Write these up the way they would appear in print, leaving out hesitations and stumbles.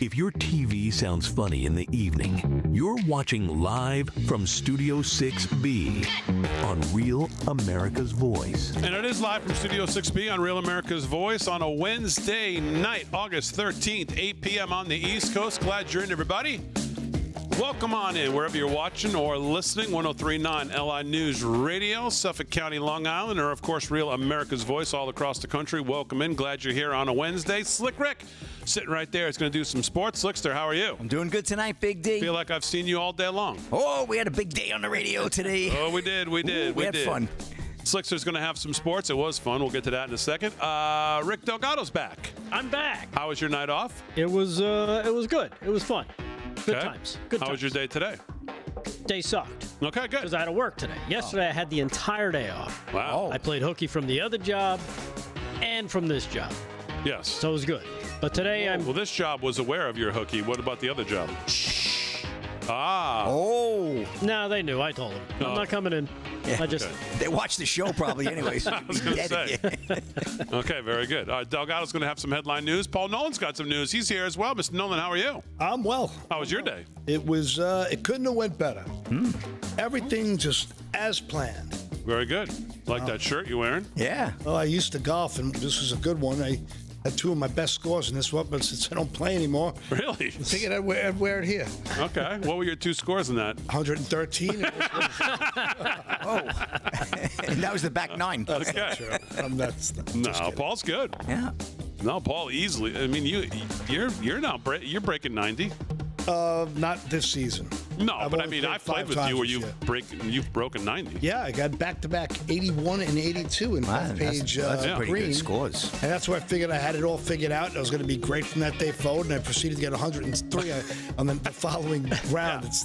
If your TV sounds funny in the evening, you're watching live from Studio 6B on Real America's Voice. And it is live from Studio 6B on Real America's Voice on a Wednesday night, August 13th, 8 p.m. on the East Coast. Glad you're in, everybody. Welcome on in, wherever you're watching or listening. 103.9 LI News Radio, Suffolk County, Long Island, or, of course, Real America's Voice all across the country. Welcome in. Glad you're here on a Wednesday. Slick Rick, sitting right there, is going to do some sports. Slickster, how are you? I'm doing good tonight, Big D. Feel like I've seen you all day long. Oh, we had a big day on the radio today. Oh, we did. We had fun. Slickster's going to have some sports. It was fun. We'll get to that in a second. Rick Delgado's back. I'm back. How was your night off? It was good. It was fun. Good Okay. times. Good How times. was your day today? Day sucked Okay, good. because I had to work today. Yesterday I had the entire day off. Wow. I played hooky from the other job and from this job, Yes. so it was good. But today I'm. Well, this job was aware of your hooky. What about the other job? Ah. Oh, No, they knew. I told them I'm not coming in. Yeah. I just. Okay. they watched the show probably anyways. I was going to say. Okay, very good. Delgado's going to have some headline news. Paul Nolan's got some news. He's here as well. Mr. Nolan, how are you? I'm well. How was your day? It was. It couldn't have went better. Everything just as planned. Very good. Like that shirt you're wearing? Yeah. Well, I used to golf, and this was a good one. I had two of my best scores in this one, but since I don't play anymore, Really? I figured I'd wear it here. Okay. What were your two scores in that? 113. And Oh, and that was the back nine. Okay. sure. That's No, just kidding. Paul's good. Yeah. No, Paul easily. I mean, you're now you're breaking 90. Not this season. No, I've but I only mean, I've played played with five you where times you've broken 90. Yeah, I got back-to-back 81 and 82 in Man, page that's pretty green. good scores. And that's where I figured I had it all figured out. And I was going to be great from that day forward, and I proceeded to get 103 on the following round. It's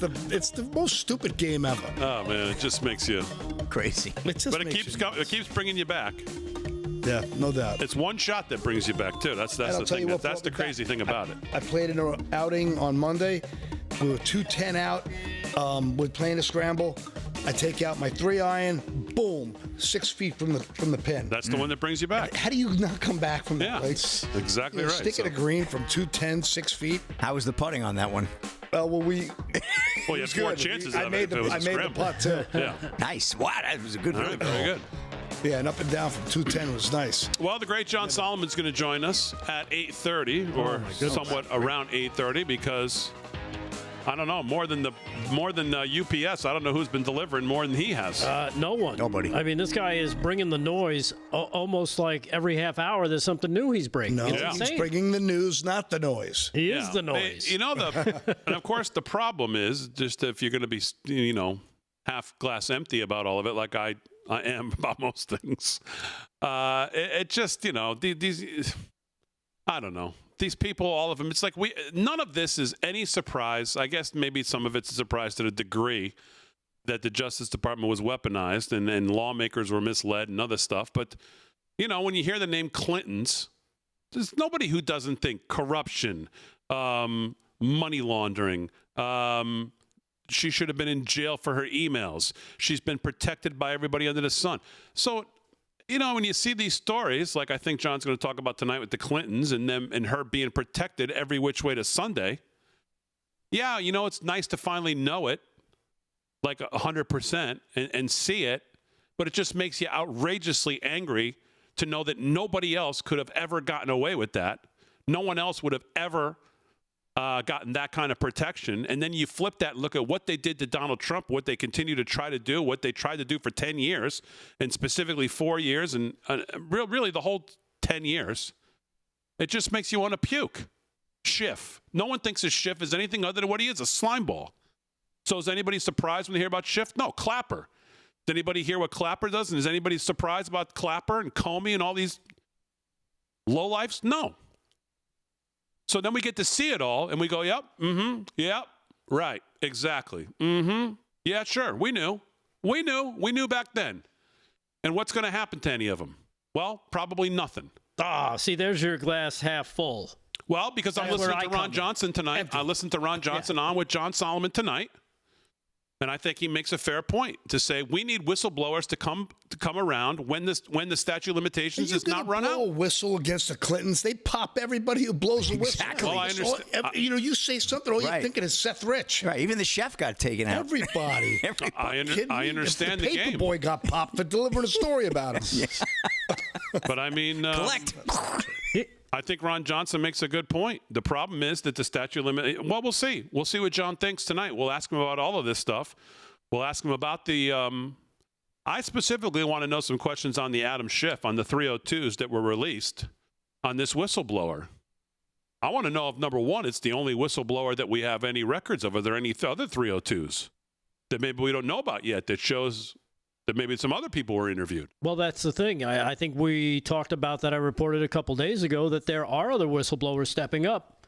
the most stupid game ever. Oh man, it just makes you. Crazy. It just But it makes keeps you- it keeps bringing you back. Yeah, no doubt. It's one shot that brings you back too. That's And I'll the tell thing. you what, That's the crazy thing about it. I played in an outing on Monday. We were 210 out. We're playing a scramble. I take out my 3-iron. Boom, 6 feet from the pin. That's the one that brings you back. How do you not come back from that? Yeah, Like, exactly you know, right. Stick at a green from 210, 6 feet. How was the putting on that one? Well, Well, you had four good. chances I of made it. If it was I a made the scramble. putt too. Yeah. Nice. Wow, that was a good All really right, very good. Yeah, and up and down from 210 was nice. Well, the great John Solomon's going to join us at 8:30, or somewhat around 8:30, because I don't know more than UPS. I don't know who's been delivering more than he has. No one. Nobody. I mean, this guy is bringing the noise almost like every half hour. There's something new he's bringing. No, It's he's insane. bringing the news, not the noise. He is Yeah. the noise. You know and of course the problem is just if you're going to be half glass empty about all of it, like I am about most things. It just these I don't know. These people, all of them, it's like none of this is any surprise. I guess maybe some of it's a surprise to the degree that the Justice Department was weaponized and lawmakers were misled and other stuff. But, when you hear the name Clintons, there's nobody who doesn't think corruption, money laundering, she should have been in jail for her emails. She's been protected by everybody under the sun. So, when you see these stories, like I think John's going to talk about tonight with the Clintons and them and her being protected every which way to Sunday. Yeah, it's nice to finally know it, like 100%, and see it. But it just makes you outrageously angry to know that nobody else could have ever gotten away with that. No one else would have ever gotten that kind of protection. And then you flip that and look at what they did to Donald Trump, what they continue to try to do, what they tried to do for 10 years, and specifically 4 years, and really the whole 10 years. It just makes you want to puke. Schiff. No one thinks of Schiff as anything other than what he is, a slime ball. So is anybody surprised when they hear about Schiff? No, Clapper. Does anybody hear what Clapper does? And is anybody surprised about Clapper and Comey and all these lowlifes? No. So then we get to see it all, and we go, yep, right, exactly, yeah, sure, we knew back then. And what's going to happen to any of them? Well, probably nothing. See, there's your glass half full. Well, because I'm That's listening where to I Ron come in. Johnson tonight. Empty. I listened to Ron Johnson on with John Solomon tonight. And I think he makes a fair point to say we need whistleblowers to come around when the statute of limitations is not run out. A whistle against the Clintons, they pop everybody who blows a whistle. Exactly. Well, I understand. You say something, all Right. you're thinking is Seth Rich. Right. Even the chef got taken out. Everybody. I understand the the game. Paperboy got popped for delivering a story about him. But I mean, Collect. I think Ron Johnson makes a good point. The problem is that the statute limit. Well, we'll see. We'll see what John thinks tonight. We'll ask him about all of this stuff. We'll ask him about the. I specifically want to know some questions on the Adam Schiff, on the 302s that were released on this whistleblower. I want to know if, number one, it's the only whistleblower that we have any records of. Are there any other 302s that maybe we don't know about yet that shows that maybe some other people were interviewed? Well, that's the thing. I think we talked about that. I reported a couple days ago that there are other whistleblowers stepping up.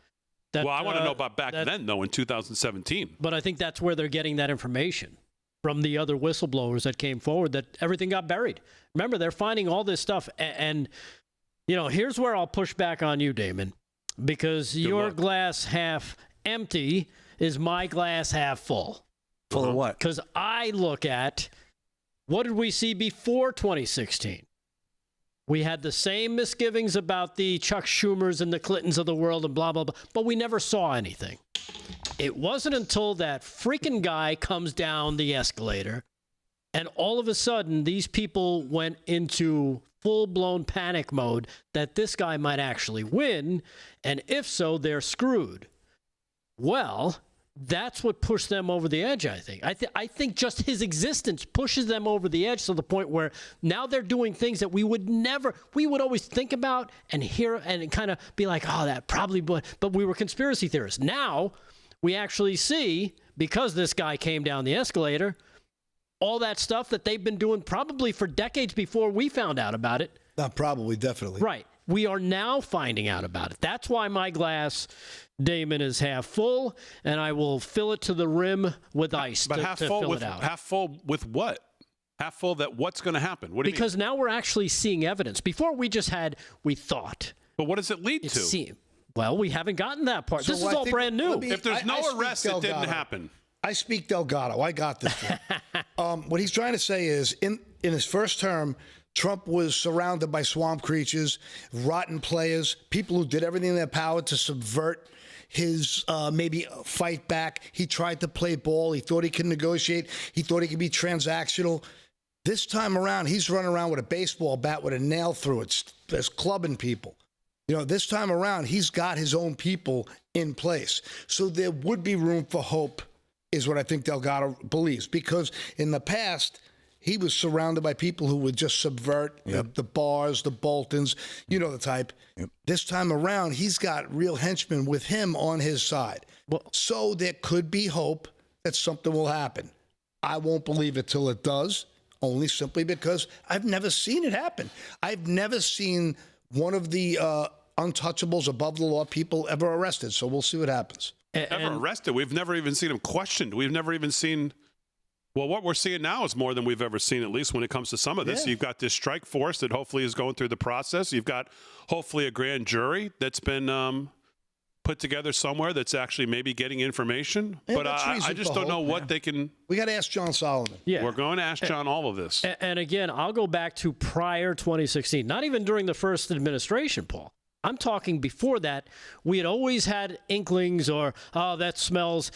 That, Well, I want to know about back then, though, in 2017. But I think that's where they're getting that information from the other whistleblowers that came forward, that everything got buried. Remember, they're finding all this stuff. And here's where I'll push back on you, Damon, because your glass half empty is my glass half full. Full of what? Because I look at, what did we see before 2016? We had the same misgivings about the Chuck Schumers and the Clintons of the world and blah, blah, blah, but we never saw anything. It wasn't until that freaking guy comes down the escalator and all of a sudden these people went into full-blown panic mode that this guy might actually win, and if so, they're screwed. Well, that's what pushed them over the edge, I think. I think just his existence pushes them over the edge to the point where now they're doing things that we would always think about and hear and kind of be like, oh, that probably would, but we were conspiracy theorists. Now we actually see, because this guy came down the escalator, all that stuff that they've been doing probably for decades before we found out about it. Not probably, definitely. Right. We are now finding out about it. That's why my glass, Damon, is half full, and I will fill it to the rim with ice But to half full fill with it out. half full with what? Half full that what's going to happen? What do you Because now we're actually seeing evidence. Before we just had, we thought. But what does it lead It to? seemed, well, we haven't gotten that part. So this is I all think- brand new. let me- If there's no I speak arrest, it didn't Delgado. happen. I speak Delgado. I got this one. What he's trying to say is, in his first term, Trump was surrounded by swamp creatures, rotten players, people who did everything in their power to subvert his maybe fight back. He tried to play ball. He thought he could negotiate. He thought he could be transactional. This time around, he's running around with a baseball bat with a nail through it, just clubbing people. This time around, he's got his own people in place. So there would be room for hope, is what I think Delgado believes. Because in the past, he was surrounded by people who would just subvert the Bars, the Boltons, the type. Yep. This time around, he's got real henchmen with him on his side. Well, so there could be hope that something will happen. I won't believe it till it does, only simply because I've never seen it happen. I've never seen one of the untouchables, above the law people ever arrested. So we'll see what happens. Ever arrested? We've never even seen him questioned. We've never even seen. Well, what we're seeing now is more than we've ever seen, at least when it comes to some of this. Yeah. You've got this strike force that hopefully is going through the process. You've got hopefully a grand jury that's been put together somewhere that's actually maybe getting information. Yeah, but that's I reason just for don't know hope, what man. they can. We got to ask John Solomon. yeah. We're going to ask John all of this. And again, I'll go back to prior 2016, not even during the first administration, Paul. I'm talking before that. We had always had inklings or, oh, that smells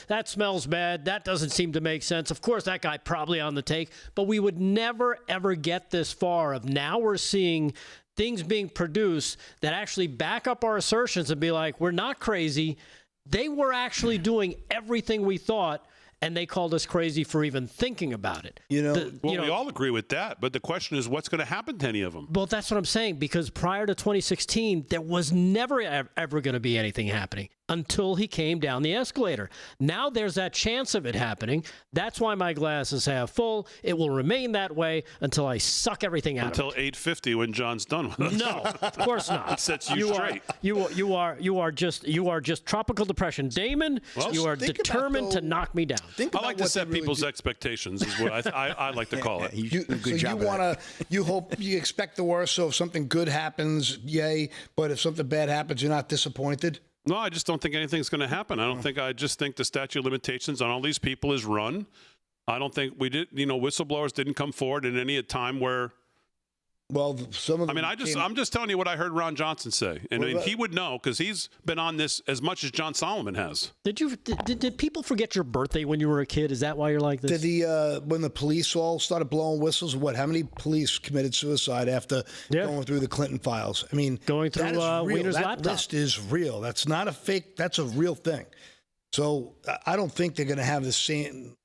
bad. That doesn't seem to make sense. Of course, that guy probably on the take. But we would never, ever get this far of now we're seeing things being produced that actually back up our assertions and be like, we're not crazy. They were actually doing everything we thought, and they called us crazy for even thinking about it. You know, Well, we all agree with that, but the question is, what's going to happen to any of them? Well, that's what I'm saying, because prior to 2016, there was never, ever going to be anything happening until he came down the escalator. Now there's that chance of it happening. That's why my glass is half full. It will remain that way until I suck everything out Until of it. 8:50 when John's done with us. No, of course not. Sets you straight. You are just tropical depression, Damon. Well, you are think about, determined though, to knock me down. think I about like to what set they really people's do. expectations, is what I like to call it. Good job. You hope, you expect the worst. So if something good happens, yay. But if something bad happens, you're not disappointed. No, I just don't think anything's going to happen. I just think the statute of limitations on all these people is run. I don't think we did. Whistleblowers didn't come forward in any time where. Well, some of them. I'm just telling you what I heard Ron Johnson say, and he would know because he's been on this as much as John Solomon has. Did people forget your birthday when you were a kid? Is that why you're like this? When the police all started blowing whistles, how many police committed suicide after going through the Clinton files? I mean, going through Wiener's laptop. That list is real. That's not a fake. That's a real thing. So I don't think they're going to have the same.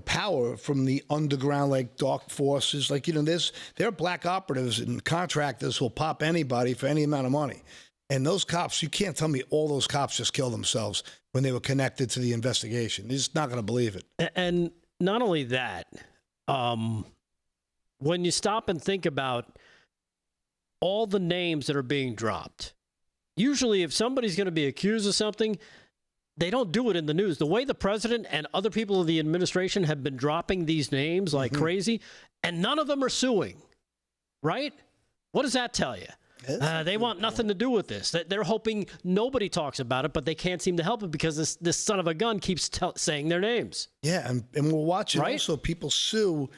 Power from the underground, like dark forces. There are black operatives and contractors who'll pop anybody for any amount of money. And those cops, you can't tell me all those cops just killed themselves when they were connected to the investigation. You're just not going to believe it. And not only that, when you stop and think about all the names that are being dropped, usually if somebody's going to be accused of something, they don't do it in the news. The way the president and other people of the administration have been dropping these names like crazy, and none of them are suing, right? What does that tell you? They want nothing to do with this. They're hoping nobody talks about it, but they can't seem to help it because this son of a gun keeps saying their names. Yeah, and we're watching also people sue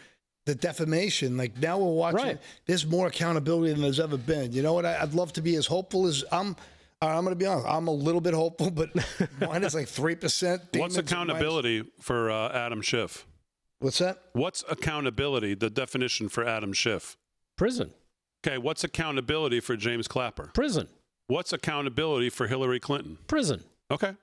the defamation. Like now we're watching, there's more accountability than there's ever been. You know what? I'd love to be as hopeful as I'm going to be honest. I'm a little bit hopeful, but mine is like 3%. What's accountability for Adam Schiff? What's that? What's accountability, the definition for Adam Schiff? Prison. Okay, what's accountability for James Clapper? Prison. What's accountability for Hillary Clinton? Prison. Okay,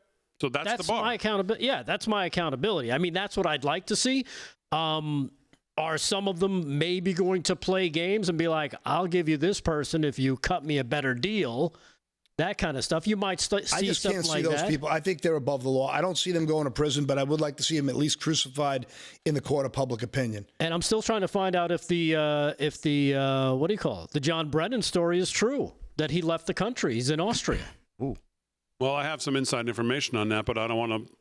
so that's the bar. My accountability. Yeah, that's my accountability. I mean, that's what I'd like to see. Are some of them maybe going to play games and be like, I'll give you this person if you cut me a better deal? That kind of stuff. You might see something like that. I just can't see those people. I think they're above the law. I don't see them going to prison, but I would like to see them at least crucified in the court of public opinion. And I'm still trying to find out if the what do you call it? The John Brennan story is true, that he left the country. He's in Austria. Ooh. Well, I have some inside information on that, but I don't want to.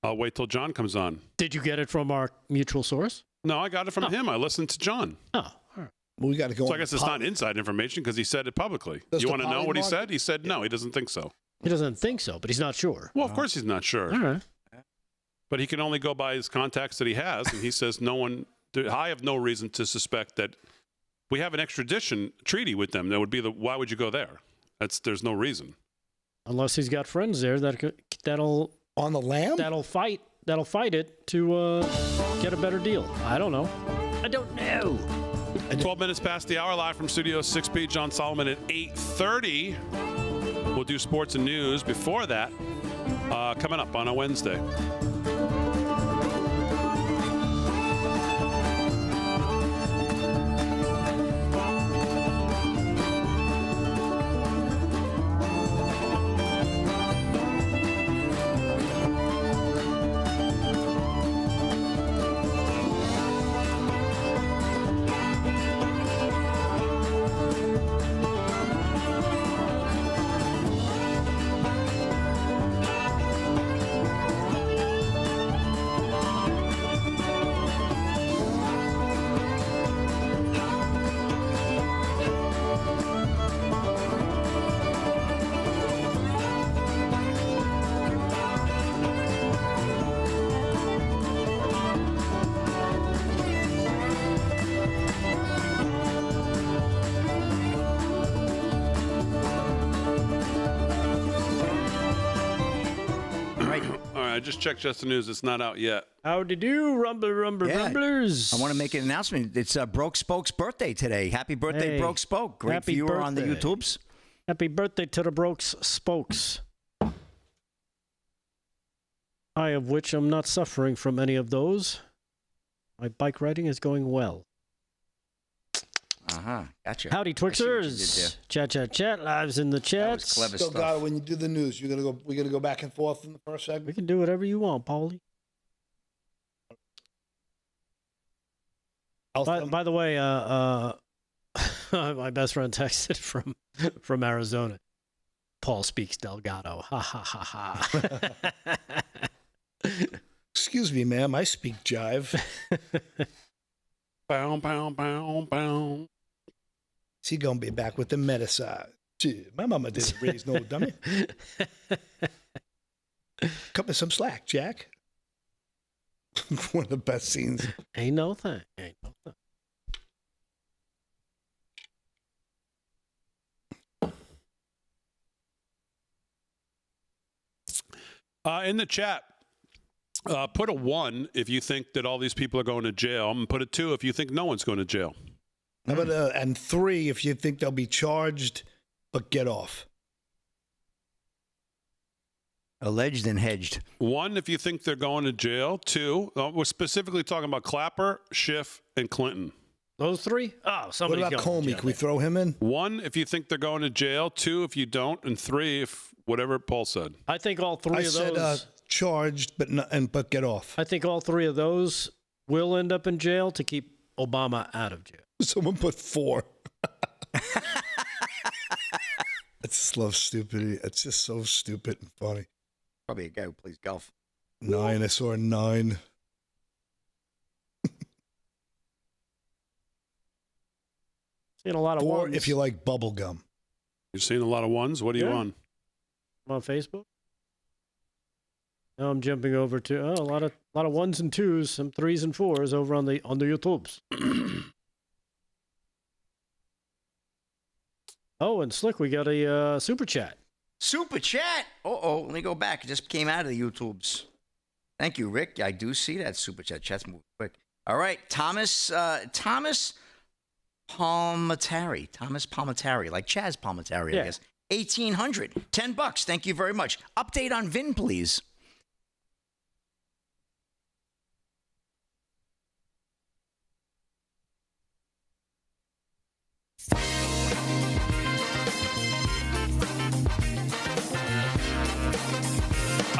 I'll wait till John comes on. Did you get it from our mutual source? No, I got it from him. I listened to John. Oh, all right. Well, we got to go. So I guess it's not inside information because he said it publicly. You want to know what he said? He said no, he doesn't think so. He doesn't think so, but he's not sure. Well, of course he's not sure. All right. But he can only go by his contacts that he has, and he says no one. I have no reason to suspect that we have an extradition treaty with them. That would be why would you go there? There's no reason. Unless he's got friends there that'll on the lam that'll fight it to get a better deal. I don't know. 12 minutes past the hour, live from Studio 6B. John Solomon at 8:30. We'll do sports and news before that, coming up on a Wednesday. I just checked Just the News. It's not out yet. Howdy do, rumblers. I want to make an announcement. It's Broke Spoke's birthday today. Happy birthday, Broke Spoke. Great viewer on the YouTubes. Happy birthday to the Broke Spokes. I, of which I'm not suffering from any of those. My bike riding is going well. Gotcha. Howdy, Twixers. Chat. Lives in the chats. That was clever So, stuff. God, when you do the news, we're gonna go back and forth in the first segment. We can do whatever you want, Paulie. By the way, my best friend texted from Arizona. Paul speaks Delgado. Ha ha ha ha. Excuse me, ma'am. I speak jive. Bow, bow, bow, bow. She gonna be back with the medicine. Gee, my mama didn't raise no dummy. Cut me some slack, Jack. One of the best scenes. Ain't no thing. Ain't no thing. In the chat, put a 1 if you think that all these people are going to jail, and put a 2 if you think no one's going to jail. How about and 3 if you think they'll be charged but get off. Alleged and hedged. 1 if you think they're going to jail. 2, we're specifically talking about Clapper, Schiff, and Clinton. Those 3? Oh, What somebody's about going to Comey? jail. Can we throw him in? 1 if you think they're going to jail. 2 if you don't, and 3 if whatever Paul said. I think all 3 I of said those. charged but get off. I think all 3 of those will end up in jail to keep Obama out of jail. Someone put 4. I just love stupidity. It's just so stupid and funny. Probably a guy who plays golf. 9. I saw a 9. Seen a lot of 4 ones. if you like bubble gum. You've seen a lot of 1s. What are you on? I'm on Facebook. Now I'm jumping over to a lot of 1s and 2s, some 3s and 4s over on the YouTubes. Oh, and Slick, we got a super chat. Super chat. Let me go back. It just came out of the YouTubes. Thank you, Rick. I do see that super chat. Chat's moving quick. All right, Thomas Palmatari. Thomas Palmatari, like Chaz Palmatari, Yeah. I guess. 1,800. $10. Thank you very much. Update on Vin, please.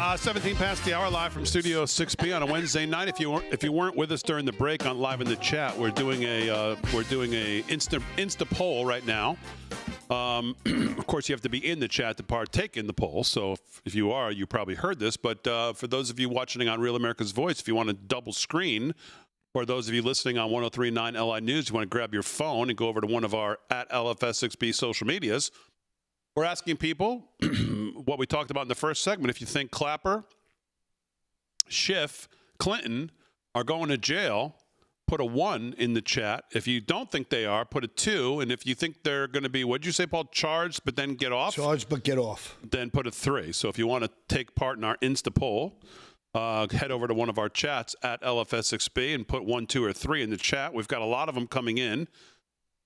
Uh, 17 past the hour, live from Studio 6B on a Wednesday night. If you weren't with us during the break on live in the chat, we're doing a Insta poll right now. Of course, you have to be in the chat to partake in the poll. So if you are, you probably heard this. But for those of you watching on Real America's Voice, if you want to double screen, or those of you listening on 103.9 LI News, you want to grab your phone and go over to one of our at LFS6B social medias. We're asking people what we talked about in the first segment. If you think Clapper, Schiff, Clinton are going to jail, put a 1 in the chat. If you don't think they are, put a 2. And if you think they're going to be, what did you say, Paul, charged but then get off? Charged but get off. Then put a 3. So if you want to take part in our Insta poll, head over to one of our chats at LFS6B and put 1, 2, or 3 in the chat. We've got a lot of them coming in.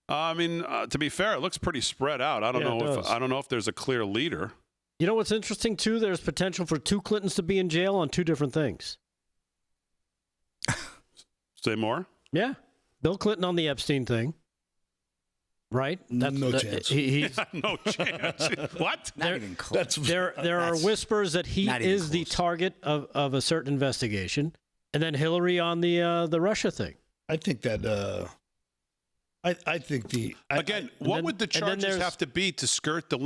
To be fair, it looks pretty spread out. I don't know if there's a clear leader. You know what's interesting, too? There's potential for 2 Clintons to be in jail on 2 different things. Say more? Yeah. Bill Clinton on the Epstein thing. Right? No chance. He's, No chance. What? Not even close. there are whispers that he is the target of a certain investigation. And then Hillary on the Russia thing. I think that... I think the what would the charges have to be to skirt the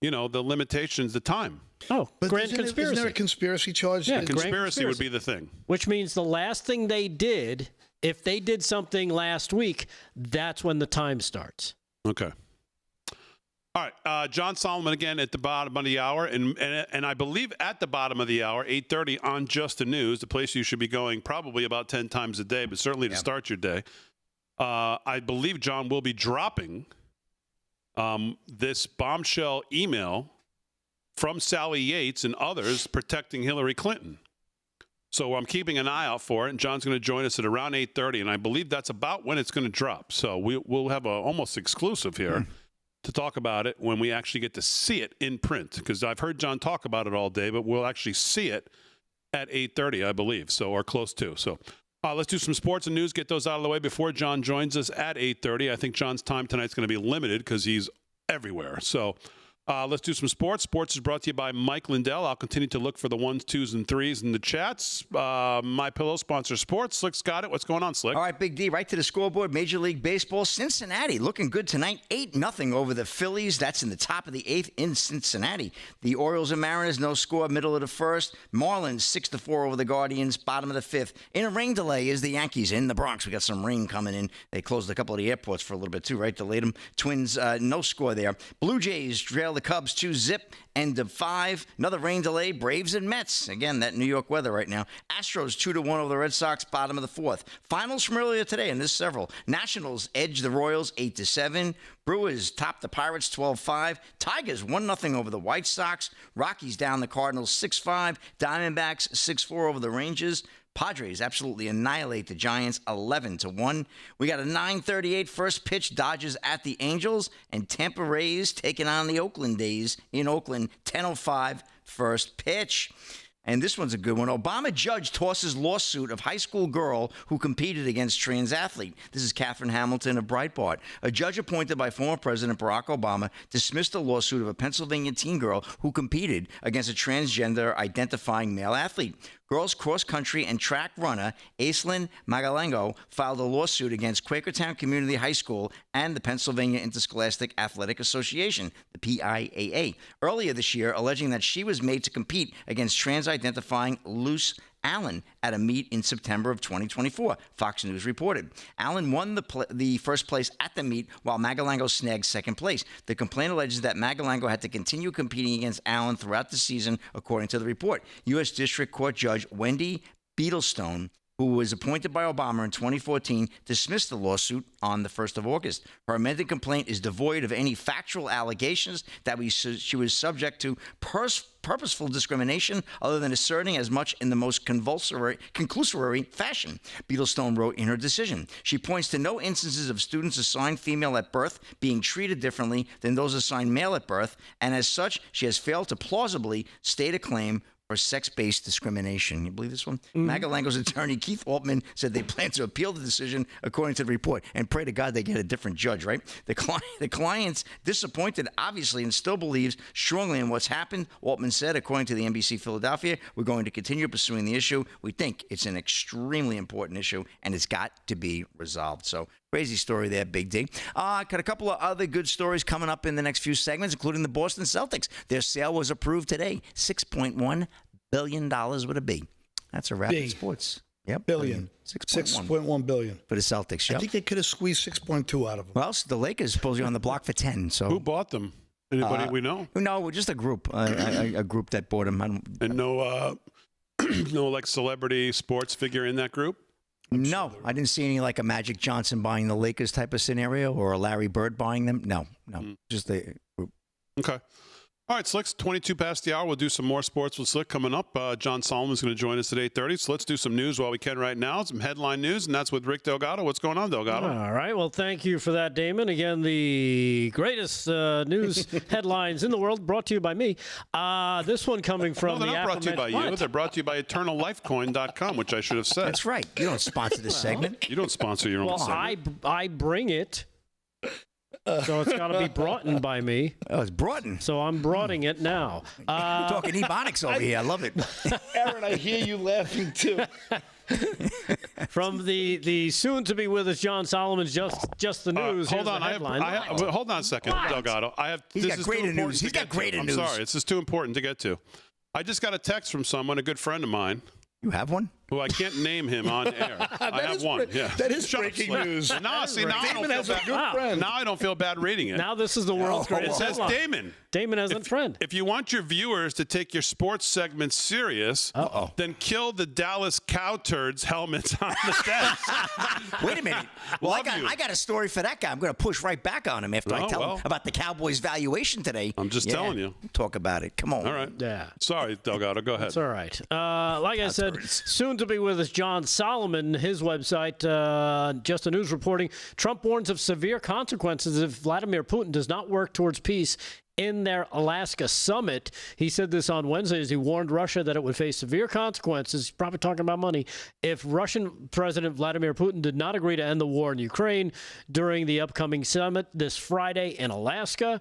the limitations, the time? Oh, but grand isn't conspiracy. Isn't there a conspiracy charge? Yeah, Conspiracy would be the thing. Which means the last thing they did, if they did something last week, that's when the time starts. Okay. All right, John Solomon again at the bottom of the hour, and I believe at the bottom of the hour, 8:30 on Just the News, the place you should be going probably about 10 times a day, but certainly to start your day. I believe John will be dropping this bombshell email from Sally Yates and others protecting Hillary Clinton. So I'm keeping an eye out for it, and John's going to join us at around 8:30, and I believe that's about when it's going to drop. So we'll have a almost exclusive here. To talk about it when we actually get to see it in print, because I've heard John talk about it all day, but we'll actually see it at 8:30, I believe, or close to. So let's do some sports and news, get those out of the way before John joins us at 8:30. I think John's time tonight's going to be limited because he's everywhere. So let's do some sports. Sports is brought to you by Mike Lindell. I'll continue to look for the 1s, 2s, and 3s in the chats. My Pillow sponsors sports. Slick's got it. What's going on, Slick? All right, Big D, right to the scoreboard. Major League Baseball, Cincinnati looking good tonight. 8-0 over the Phillies. That's in the top of the 8th in Cincinnati. The Orioles and Mariners, no score, middle of the 1st. Marlins, 6-4 over the Guardians, bottom of the 5th. In a rain delay is the Yankees in the Bronx. We got some rain coming in. They closed a couple of the airports for a little bit, too, right? Delayed them. Twins, no score there. Blue Jays trail The Cubs 2-zip, end of 5. Another rain delay, Braves and Mets. Again, that New York weather right now. Astros 2-1 over the Red Sox, bottom of the 4th. Finals from earlier today, and there's several. Nationals edge the Royals 8-7. Brewers top the Pirates 12-5. Tigers 1-0 over the White Sox. Rockies down the Cardinals 6-5. Diamondbacks 6-4 over the Rangers. Padres absolutely annihilate the Giants 11-1. We got a 9:38 first pitch, Dodgers at the Angels, and Tampa Rays taking on the Oakland A's in Oakland, 10:05 first pitch. And this one's a good one. Obama judge tosses lawsuit of high school girl who competed against trans athlete. This is Catherine Hamilton of Breitbart. A judge appointed by former President Barack Obama dismissed a lawsuit of a Pennsylvania teen girl who competed against a transgender identifying male athlete. Girls cross-country and track runner Aislinn Magalango filed a lawsuit against Quakertown Community High School and the Pennsylvania Interscholastic Athletic Association, the PIAA, earlier this year, alleging that she was made to compete against trans-identifying Luce Allen at a meet in September of 2024, Fox News reported. Allen won the first place at the meet, while Magalango snagged second place. The complaint alleges that Magalango had to continue competing against Allen throughout the season, according to the report. U.S. District Court Judge Wendy Beadlestone, who was appointed by Obama in 2014, dismissed the lawsuit on the 1st of August. Her amended complaint is devoid of any factual allegations that she was subject to purposeful discrimination, other than asserting as much in the most conclusory fashion, Beadlestone wrote in her decision. She points to no instances of students assigned female at birth being treated differently than those assigned male at birth, and as such, she has failed to plausibly state a claim for sex-based discrimination. You believe this one? Magalango's attorney, Keith Altman, said they plan to appeal the decision, according to the report, and pray to God they get a different judge, right? The client's disappointed, obviously, and still believes strongly in what's happened. Altman said, according to the NBC Philadelphia, we're going to continue pursuing the issue. We think it's an extremely important issue, and it's got to be resolved. So, crazy story there, Big D. Got a couple of other good stories coming up in the next few segments, including the Boston Celtics. Their sale was approved today, $6.1 billion with a B. That's a wrap in sports. Yep. Billion. 6.1 billion. For the Celtics, yep. I think they could have squeezed 6.2 out of them. Well, the Lakers supposedly on the block for 10. So who bought them? Anybody we know? No, just a group. A group that bought them. And no like celebrity sports figure in that group? No, I didn't see any like a Magic Johnson buying the Lakers type of scenario or a Larry Bird buying them. No, just the group. Okay. All right, Slick's 22 past the hour. We'll do some more sports with Slick coming up. John Solomon's going to join us at 8:30. So let's do some news while we can right now. Some headline news, and that's with Rick Delgado. What's going on, Delgado? All right. Well, thank you for that, Damon. Again, the greatest news headlines in the world brought to you by me. This one coming from they're not brought to you by you. They're brought to you by EternalLifeCoin.com, which I should have said. That's right. You don't sponsor this segment. You don't sponsor your own segment. I bring it. So it's got to be brought in by me. Oh, it's brought in. So I'm broadening it now. Talking ebonics over here. I love it. Aaron, I hear you laughing too. From the soon-to-be with us, John Solomon's just the news. Hold on, hold on a second, Delgado. He's got greater news. He's got greater news. I'm sorry, this is too important to get to. I just got a text from someone, a good friend of mine. You have one? Who I can't name him on air. I have one. Yeah. That is breaking news. Now I don't feel bad reading it. Now this is the world's greatest headline. It says Damon. Damon has a friend. If you want your viewers to take your sports segment serious, then kill the Dallas cow turds helmets on the desk. Wait a minute. Well, I got a story for that guy. I'm going to push right back on him after I tell him about the Cowboys' valuation today. I'm just telling you. Talk about it. Come on. All right. Yeah. Sorry, Delgado. Go ahead. It's all right. Like I said, soon to be with us, John Solomon. His website, just a news reporting. Trump warns of severe consequences if Vladimir Putin does not work towards peace in their Alaska summit. He said this on Wednesday as he warned Russia that it would face severe consequences, he's probably talking about money, if Russian President Vladimir Putin did not agree to end the war in Ukraine during the upcoming summit this Friday in Alaska.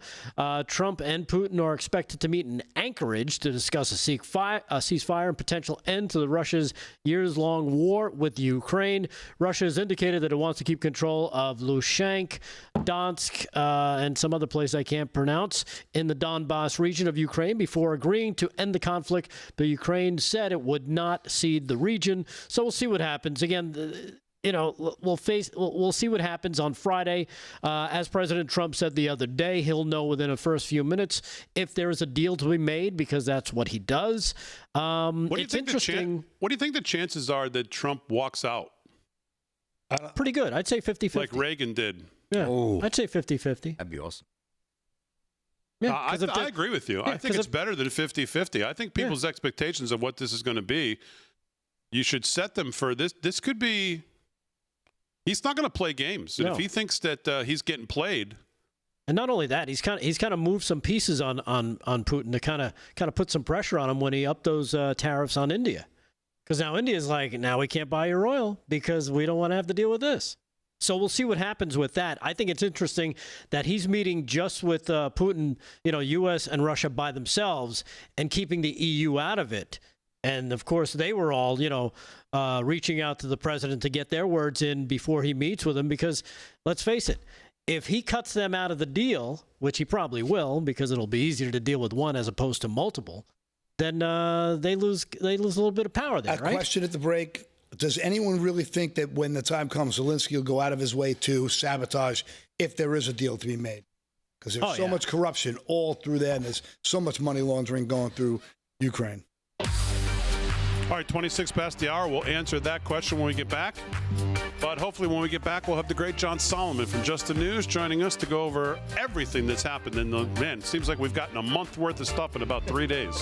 Trump and Putin are expected to meet in Anchorage to discuss a ceasefire and potential end to Russia's years-long war with Ukraine. Russia has indicated that it wants to keep control of Lushansk, Donetsk, and some other place I can't pronounce, in the Donbass region of Ukraine before agreeing to end the conflict. But Ukraine said it would not cede the region. So we'll see what happens. Again, we'll see what happens on Friday. As President Trump said the other day, he'll know within the first few minutes if there is a deal to be made, because that's what he does. It's interesting. What do you think the chances are that Trump walks out? Pretty good. I'd say 50-50. Like Reagan did. Yeah, I'd say 50-50. That'd be awesome. Yeah, I agree with you. I think it's better than 50-50. I think people's expectations of what this is going to be, you should set them for this. This could be. He's not going to play games, and if he thinks that he's getting played, and not only that, he's kind of moved some pieces on Putin to kind of put some pressure on him when he upped those tariffs on India, because now India's like, now we can't buy your oil because we don't want to have to deal with this. So we'll see what happens with that. I think it's interesting that he's meeting just with Putin, U.S. and Russia by themselves, and keeping the EU out of it. And, of course, they were all, reaching out to the president to get their words in before he meets with them, because, let's face it, if he cuts them out of the deal, which he probably will, because it'll be easier to deal with one as opposed to multiple, then they lose a little bit of power there, right? Question at the break. Does anyone really think that when the time comes, Zelensky will go out of his way to sabotage if there is a deal to be made? Because there's so much corruption all through there, and there's so much money laundering going through Ukraine. All right, 26 past the hour. We'll answer that question when we get back. But hopefully when we get back, we'll have the great John Solomon from Just the News joining us to go over everything that's happened. And, man, it seems like we've gotten a month worth of stuff in about 3 days.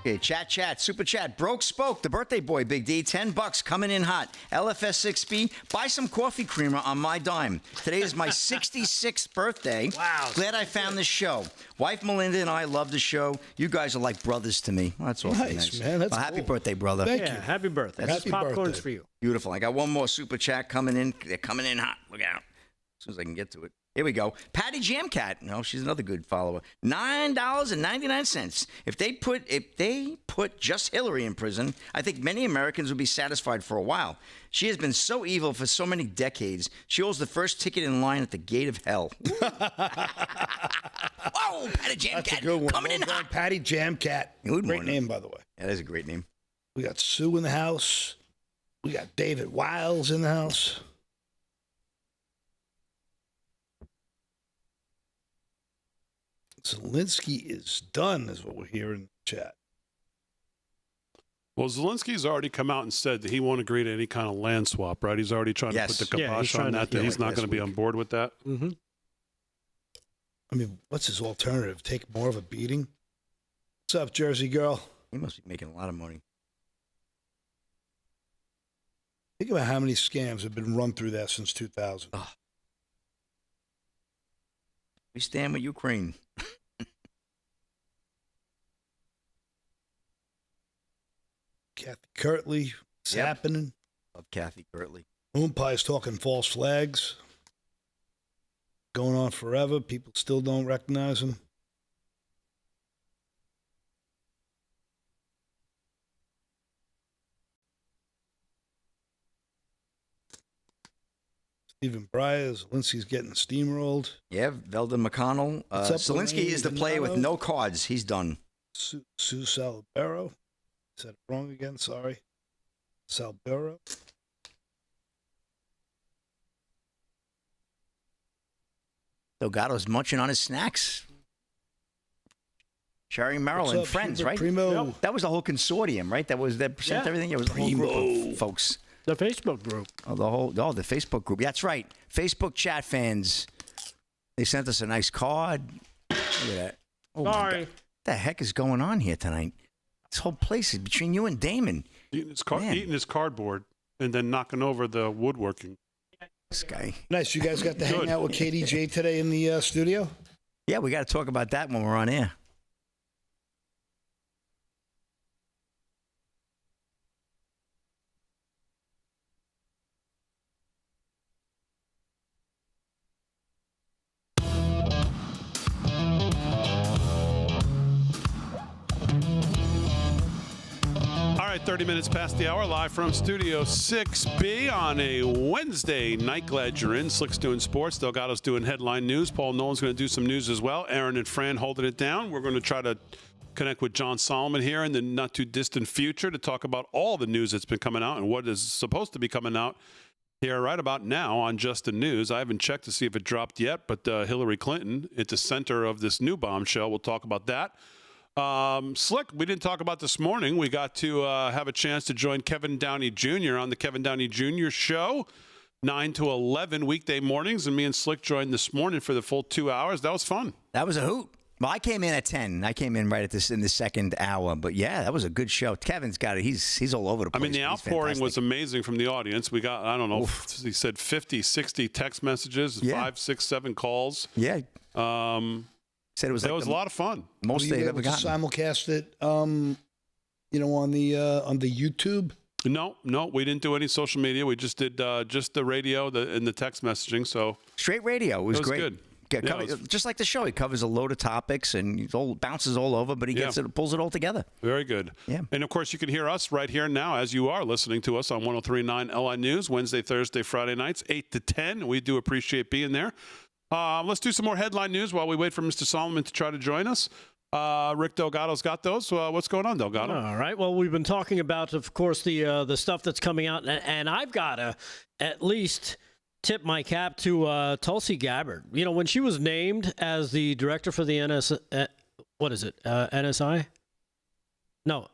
Okay, chat, super chat. Broke spoke, the birthday boy, Big D, $10 coming in hot. LFS6B, buy some coffee creamer on my dime. Today is my 66th birthday. Wow. Glad I found this show. Wife Melinda and I love the show. You guys are like brothers to me. Well, that's awfully nice. Man. That's happy cool. birthday, brother. Thank you. Happy birthday. Happy Popcorn's birthday. for you. Beautiful. I got one more super chat coming in. They're coming in hot. Look out. As soon as I can get to it. Here we go. Patty Jamcat. No, she's another good follower. $9.99. If they put just Hillary in prison, I think many Americans would be satisfied for a while. She has been so evil for so many decades. She holds the first ticket in line at the gate of hell. Whoa, Patty Jamcat. That's a good one. Coming in hot. Patty Jamcat. Good Great morning. name, by the way. That is a great name. We got Sue in the house. We got David Wiles in the house. Zelensky is done, is what we're hearing in the chat. Well, Zelensky's already come out and said that he won't agree to any kind of land swap, right? He's already trying to put the kibosh on that he's not going to be on board with that. Mm-hmm. I mean, what's his alternative? Take more of a beating? What's up, Jersey girl? He must be making a lot of money. Think about how many scams have been run through that since 2000. Oh. We stand with Ukraine. Kathy Kirtley, what's happening? Love Kathy Kirtley. Moon Pie's talking false flags. Going on forever. People still don't recognize him. Stephen Breyer, Zelensky's getting steamrolled. Yeah, Veldon McConnell. Zelensky is the player with no cards. He's done. Sue Salbero. Said it wrong again, sorry. Salbero. Delgado's munching on his snacks. Sherry Merrill and friends, right? Primo. Yep. That was the whole consortium, right? That was that sent everything. It was a whole group of folks. The Facebook group. The Facebook group. That's right. Facebook chat fans. They sent us a nice card. Look at that. Oh, Sorry. what the heck is going on here tonight? This whole place is between you and Damon. Eating his cardboard and then knocking over the woodworking. This guy. Nice. You guys got to hang out with KDJ today in the studio? Yeah, we got to talk about that when we're on air. right, 30 minutes past the hour, live from Studio 6B on a Wednesday night. Glad you're in. Slick's doing sports. Delgado's doing headline news. Paul Nolan's going to do some news as well. Aaron and Fran holding it down. We're going to try to connect with John Solomon here in the not-too-distant future to talk about all the news that's been coming out and what is supposed to be coming out here right about now on Just the News. I haven't checked to see if it dropped yet, but Hillary Clinton at the center of this new bombshell. We'll talk about that. Slick, we didn't talk about this morning. We got to have a chance to join Kevin Downey Jr. on the Kevin Downey Jr. show, 9 to 11 weekday mornings, and me and Slick joined this morning for the full 2 hours. That was fun. That was a hoot. Well, I came in at 10. I came in right at this in the second hour. But, yeah, that was a good show. Kevin's got it. He's all over the place. I mean, the outpouring was amazing from the audience. We got, I don't know, he said 50, 60 text messages, 5, 6, 7 calls. Yeah. Said it was a lot of fun. Most they've ever gotten. Simulcast it, on the YouTube. No, we didn't do any social media. We just did just the radio and the text messaging. So straight radio. It was great. Good. Just like the show, he covers a load of topics and he bounces all over, but he pulls it all together. Very good. Yeah. And of course, you can hear us right here now as you are listening to us on 103.9 LI News Wednesday, Thursday, Friday nights, 8 to 10. We do appreciate being there. Let's do some more headline news while we wait for Mr. Solomon to try to join us. Rick Delgado's got those. What's going on, Delgado? All right. Well, we've been talking about, of course, the stuff that's coming out, and I've got to at least tip my cap to Tulsi Gabbard. You know, when she was named as the director for the NSI? No,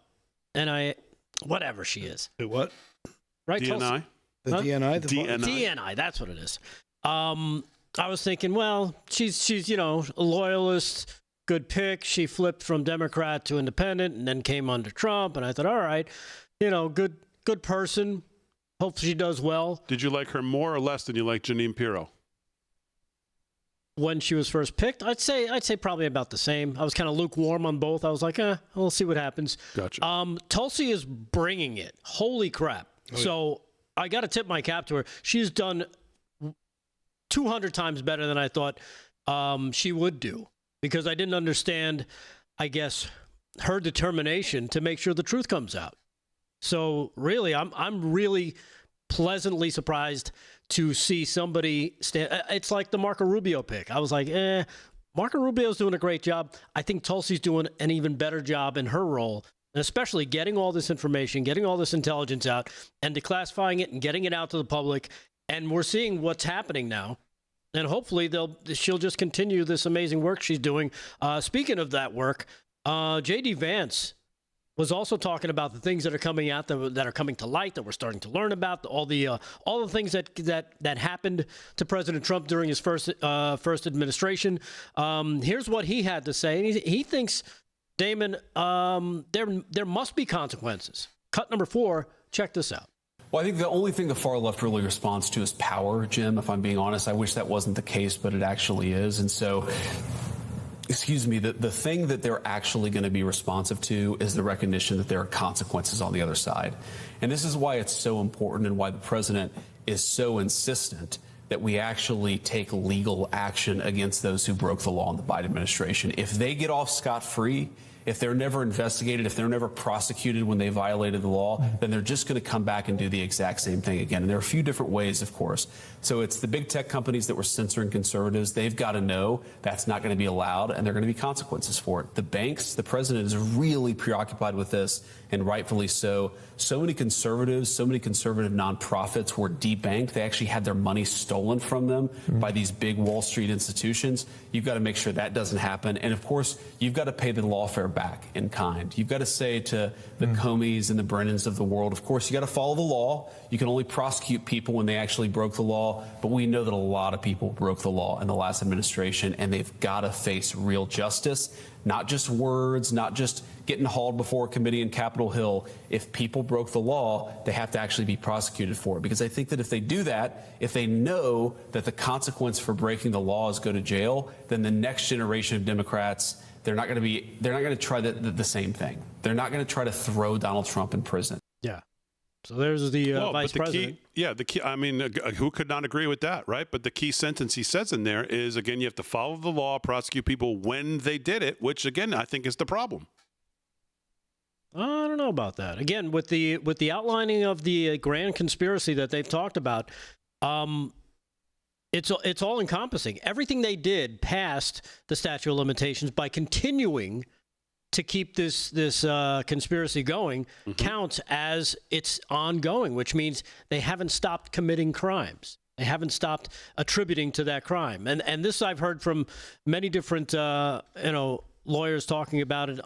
NI, whatever she is. What? Right, DNI? Tulsi? The DNI? DNI, that's what it is. I was thinking, well, she's a loyalist, good pick. She flipped from Democrat to independent and then came under Trump. And I thought, all right, good person. Hope she does well. Did you like her more or less than you like Jeanine Pirro? When she was first picked, I'd say probably about the same. I was kind of lukewarm on both. I was like, we'll see what happens. Gotcha. Tulsi is bringing it. Holy crap. So I got to tip my cap to her. She's done 200 times better than I thought she would do, because I didn't understand, I guess, her determination to make sure the truth comes out. So really, I'm really pleasantly surprised to see somebody stand. It's like the Marco Rubio pick. I was like, Marco Rubio's doing a great job. I think Tulsi's doing an even better job in her role, and especially getting all this information, getting all this intelligence out, and declassifying it and getting it out to the public. And we're seeing what's happening now. And hopefully she'll just continue this amazing work she's doing. Speaking of that work, J.D. Vance was also talking about the things that are coming out, that are coming to light, that we're starting to learn about, all the things that happened to President Trump during his first administration. Here's what he had to say. He thinks, Damon, there must be consequences. Cut number 4. Check this out. Well, I think the only thing the far left really responds to is power, Jim, if I'm being honest. I wish that wasn't the case, but it actually is. And so, the thing that they're actually going to be responsive to is the recognition that there are consequences on the other side. And this is why it's so important and why the president is so insistent that we actually take legal action against those who broke the law in the Biden administration. If they get off scot-free, if they're never investigated, if they're never prosecuted when they violated the law, then they're just going to come back and do the exact same thing again. And there are a few different ways, of course. So it's the big tech companies that were censoring conservatives. They've got to know that's not going to be allowed, and there are going to be consequences for it. The banks, the president is really preoccupied with this, and rightfully so. So many conservative nonprofits were debanked. They actually had their money stolen from them by these big Wall Street institutions. You've got to make sure that doesn't happen. And, of course, you've got to pay the lawfare back in kind. You've got to say to the Comeys and the Brennans of the world, of course, you got to follow the law. You can only prosecute people when they actually broke the law. But we know that a lot of people broke the law in the last administration, and they've got to face real justice, not just words, not just getting hauled before a committee in Capitol Hill. If people broke the law, they have to actually be prosecuted for it. Because I think that if they do that, if they know that the consequence for breaking the law is go to jail, then the next generation of Democrats, they're not going to try the same thing. They're not going to try to throw Donald Trump in prison. Yeah. So there's the vice president. The key, I mean, who could not agree with that, right? But the key sentence he says in there is, again, you have to follow the law, prosecute people when they did it, which, again, I think is the problem. I don't don't know about that. Again, with the outlining of the grand conspiracy that they've talked about, it's all encompassing. Everything they did past the statute of limitations by continuing to keep this conspiracy going counts as it's ongoing, which means they haven't stopped committing crimes. They haven't stopped attributing to that crime. And this I've heard from many different lawyers talking about it,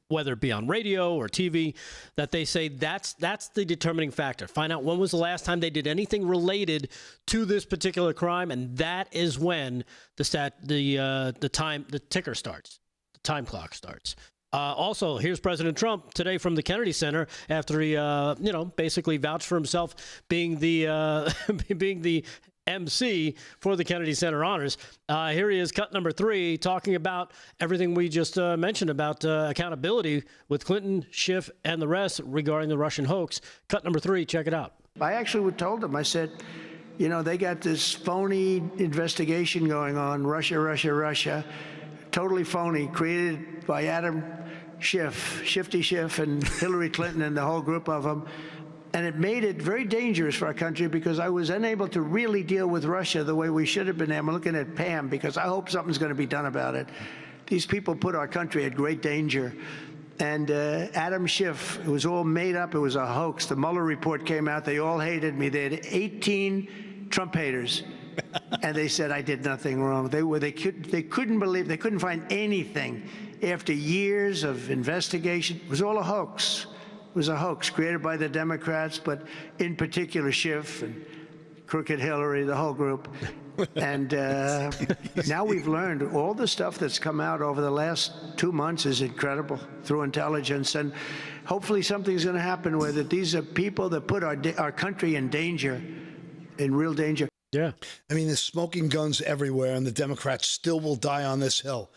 whether it be on radio or TV, that they say that's the determining factor. Find out when was the last time they did anything related to this particular crime, and that is when the ticker starts, the time clock starts. Also, here's President Trump today from the Kennedy Center after he, basically vouched for himself being the MC for the Kennedy Center honors. Here he is, cut number 3, talking about everything we just mentioned about accountability with Clinton, Schiff, and the rest regarding the Russian hoax. Cut number 3, check it out. I actually told them, I said, they got this phony investigation going on, Russia, totally phony, created by Adam Schiff, Shifty Schiff, and Hillary Clinton and the whole group of them. And it made it very dangerous for our country because I was unable to really deal with Russia the way we should have been. I'm looking at Pam because I hope something's going to be done about it. These people put our country at great danger. And Adam Schiff, it was all made up. It was a hoax. The Mueller report came out. They all hated me. They had 18 Trump haters. And they said I did nothing wrong. They couldn't believe, they couldn't find anything after years of investigation. It was all a hoax. It was a hoax created by the Democrats, but in particular Schiff and Crooked Hillary, the whole group. And now we've learned all the stuff that's come out over the last 2 months is incredible through intelligence. And hopefully something's going to happen with it. These are people that put our country in danger, in real danger. Yeah. I mean, there's smoking guns everywhere, and the Democrats still will die on this hill.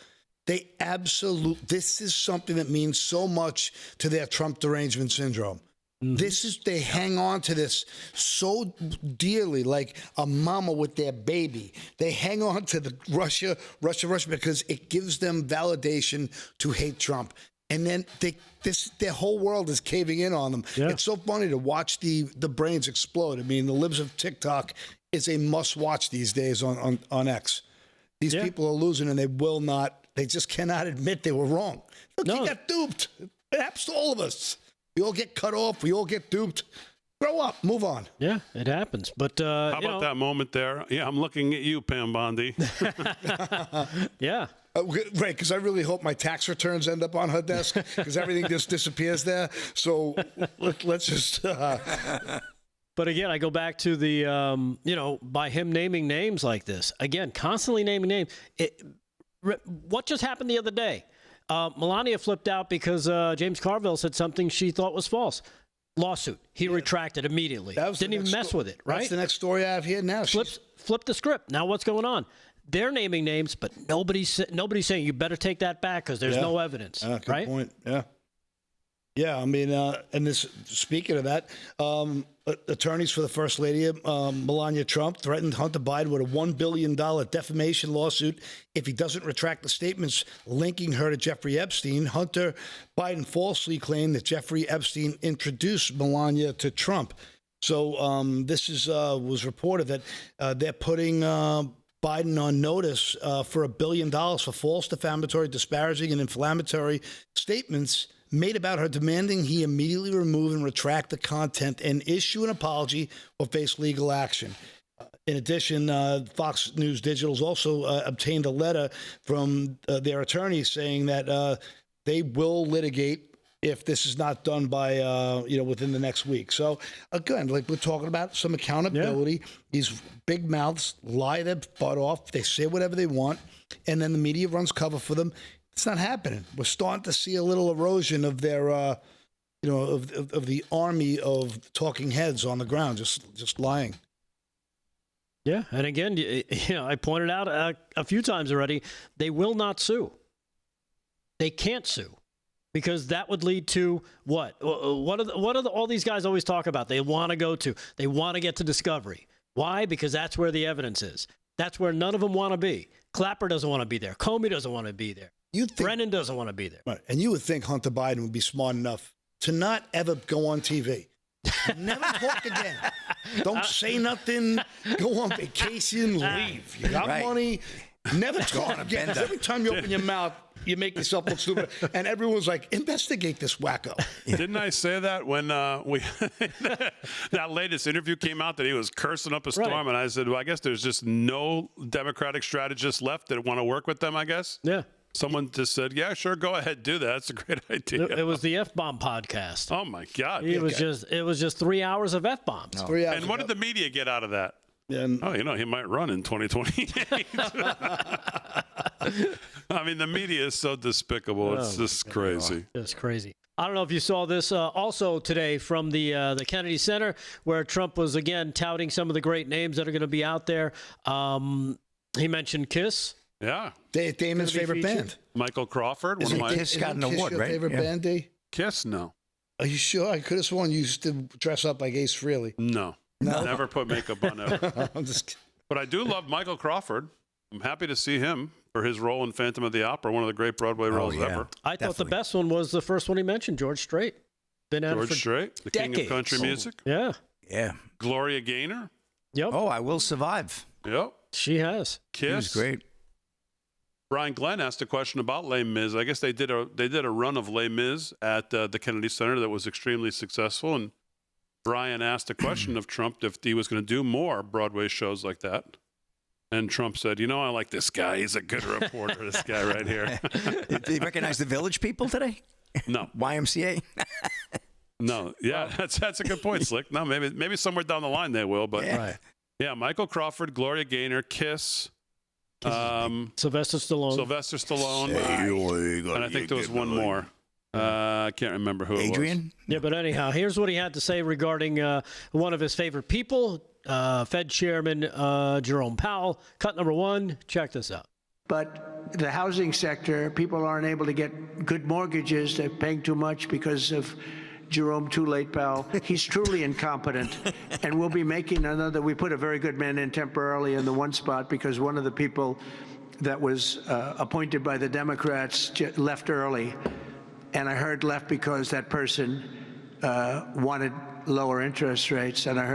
This is something that means so much to their Trump derangement syndrome. Mm-hmm. They hang on to this so dearly, like a mama with their baby. They hang on to the Russia, because it gives them validation to hate Trump. And then their whole world is caving in on them. Yeah. It's so funny to watch the brains explode. I mean, the libs of TikTok is a must-watch these days on X. These people are losing, and they just cannot admit they were wrong. Look, you got duped. It happens to all of us. We all get cut off. We all get duped. Grow up. Move on. Yeah, it happens. But how about that moment there? Yeah, I'm looking at you, Pam Bondi. Yeah. Right, because I really hope my tax returns end up on her desk because everything just disappears there. So let's just... But again, I go back to the, by him naming names like this. Again, constantly naming names. What just happened the other day? Melania flipped out because James Carville said something she thought was false. Lawsuit. He retracted immediately. Didn't even mess with it, right? That's the next story I have here now. Flip the script. Now what's going on? They're naming names, but nobody's saying you better take that back because there's no evidence. Good right? point. Yeah. Yeah, I mean, speaking of that, attorneys for the First Lady, Melania Trump, threatened Hunter Biden with a $1 billion defamation lawsuit if he doesn't retract the statements linking her to Jeffrey Epstein. Hunter Biden falsely claimed that Jeffrey Epstein introduced Melania to Trump. So this was reported that they're putting Biden on notice for $1 billion for false, defamatory, disparaging, and inflammatory statements made about her, demanding he immediately remove and retract the content and issue an apology or face legal action. In addition, Fox News Digital's also obtained a letter from their attorneys saying that they will litigate if this is not done by, within the next week. So, again, like we're talking about some accountability. Yeah. These big mouths lie their butt off. They say whatever they want, and then the media runs cover for them. It's not happening. We're starting to see a little erosion of their, of the army of talking heads on the ground, just lying. Yeah, and again, I pointed out a few times already, they will not sue. They can't sue because that would lead to what? What are all these guys always talk about? They want to go to. They want to get to discovery. Why? Because that's where the evidence is. That's where none of them want to be. Clapper doesn't want to be there. Comey doesn't want to be there. You'd think, Brennan doesn't want to be there. right, and you would think Hunter Biden would be smart enough to not ever go on TV. Never talk again. Don't say nothing. Go on vacation. Leave. You got money. Never talk again. 'Cause every time you open your mouth, you make yourself look stupid. And everyone's like, investigate this wacko. Didn't I say that when we that latest interview came out that he was cursing up a storm? Right. And I said, well, I guess there's just no Democratic strategists left that want to work with them, I guess. Yeah. Someone just said, yeah, sure, go ahead, do that. That's a great idea. It was the F-bomb podcast. Oh, my God. It was just 3 hours of F-bombs. 3 hours And what ago. did the media get out of that? And Oh, he might run in 2028. I mean, the media is so despicable. It's just crazy. It's crazy. I don't know if you saw this also today from the Kennedy Center, where Trump was again touting some of the great names that are going to be out there. He mentioned Kiss. Yeah. Damon's favorite band. Michael Crawford, one of my Kiss got an Isn't Kiss award, your right? favorite Yeah. band, D? Kiss. No, Are you sure? I could have sworn you used to dress up like Ace Frehley. no, never put makeup on ever. I'm just But I do love Michael Crawford. I'm happy to see him for his role in Phantom of the Opera, one of the great Broadway roles yeah. ever. I thought the Definitely. best one was the first one he mentioned, George Strait. Been at it George for Strait, the king of decades. country music. Yeah. Yeah. Gloria Gaynor. Yep. Oh, I Will Survive. Yep. She has. He was Kiss. great. Brian Glenn asked a question about Les Mis. I guess they did a run of Les Mis at the Kennedy Center that was extremely successful. And Brian asked a question of Trump if he was going to do more Broadway shows like that. And Trump said, I like this guy. He's a good reporter, this guy right here. Did you recognize the Village People today? No. YMCA? No. Yeah, that's a good point, Slick. No, maybe somewhere down the line they will. But yeah, Michael Crawford, Gloria Gaynor, Kiss. Sylvester Stallone. Sylvester Stallone, and I think there was one more. I can't remember who Adrian? it was. Yeah, but anyhow, here's what he had to say regarding one of his favorite people, Fed Chairman Jerome Powell. Cut number 1. Check this out. But the housing sector, people aren't able to get good mortgages. They're paying too much because of Jerome Too Late Powell. He's truly incompetent. And we'll be making another. We put a very good man in temporarily in the one spot because one of the people that was appointed by the Democrats left early. And I heard left because that person wanted lower interest rates. And I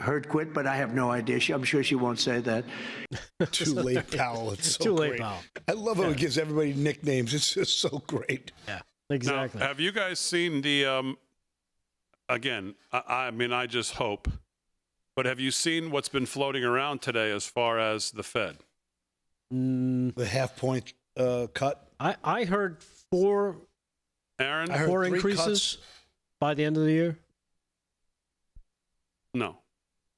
heard quit, but I have no idea. I'm sure she won't say that. Too late, Powell. It's so Too late, great. Powell. I love how he gives everybody nicknames. It's just so great. Yeah, exactly. Now, have you guys seen the? Again, I mean, I just hope. But have you seen what's been floating around today as far as the Fed? The half-point cut. I heard 4 Aaron? I heard 4 3 increases by the end of the year. No.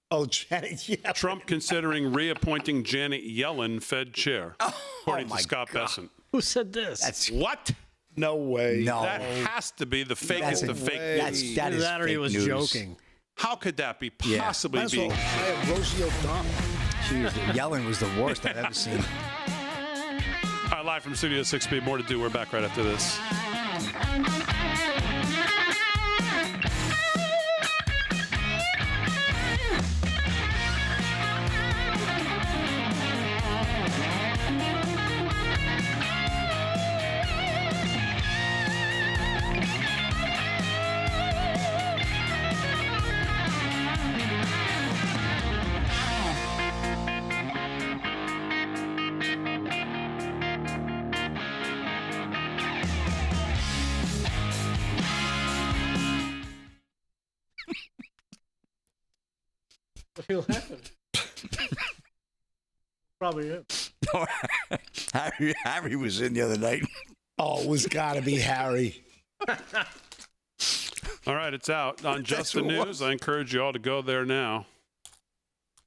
Oh, Janet, yeah. Trump considering reappointing Janet Yellen Fed chair, according to Scott Bessent. Who said this? That's What? No way. no. That has to be the fakest of fake news. That is that or he fake was news. joking. How could that be Yeah. possibly Might as be? well hire Rosie O'Donnell. Jeez, Yellen was the worst I've ever seen. All right, live from Studio 6B. More to do. We're back right after this. What are you laughing at? Probably him. Harry was in the other night. Oh, it was got to be Harry. All right, it's out on Just the who it News. was. I encourage you all to go there now.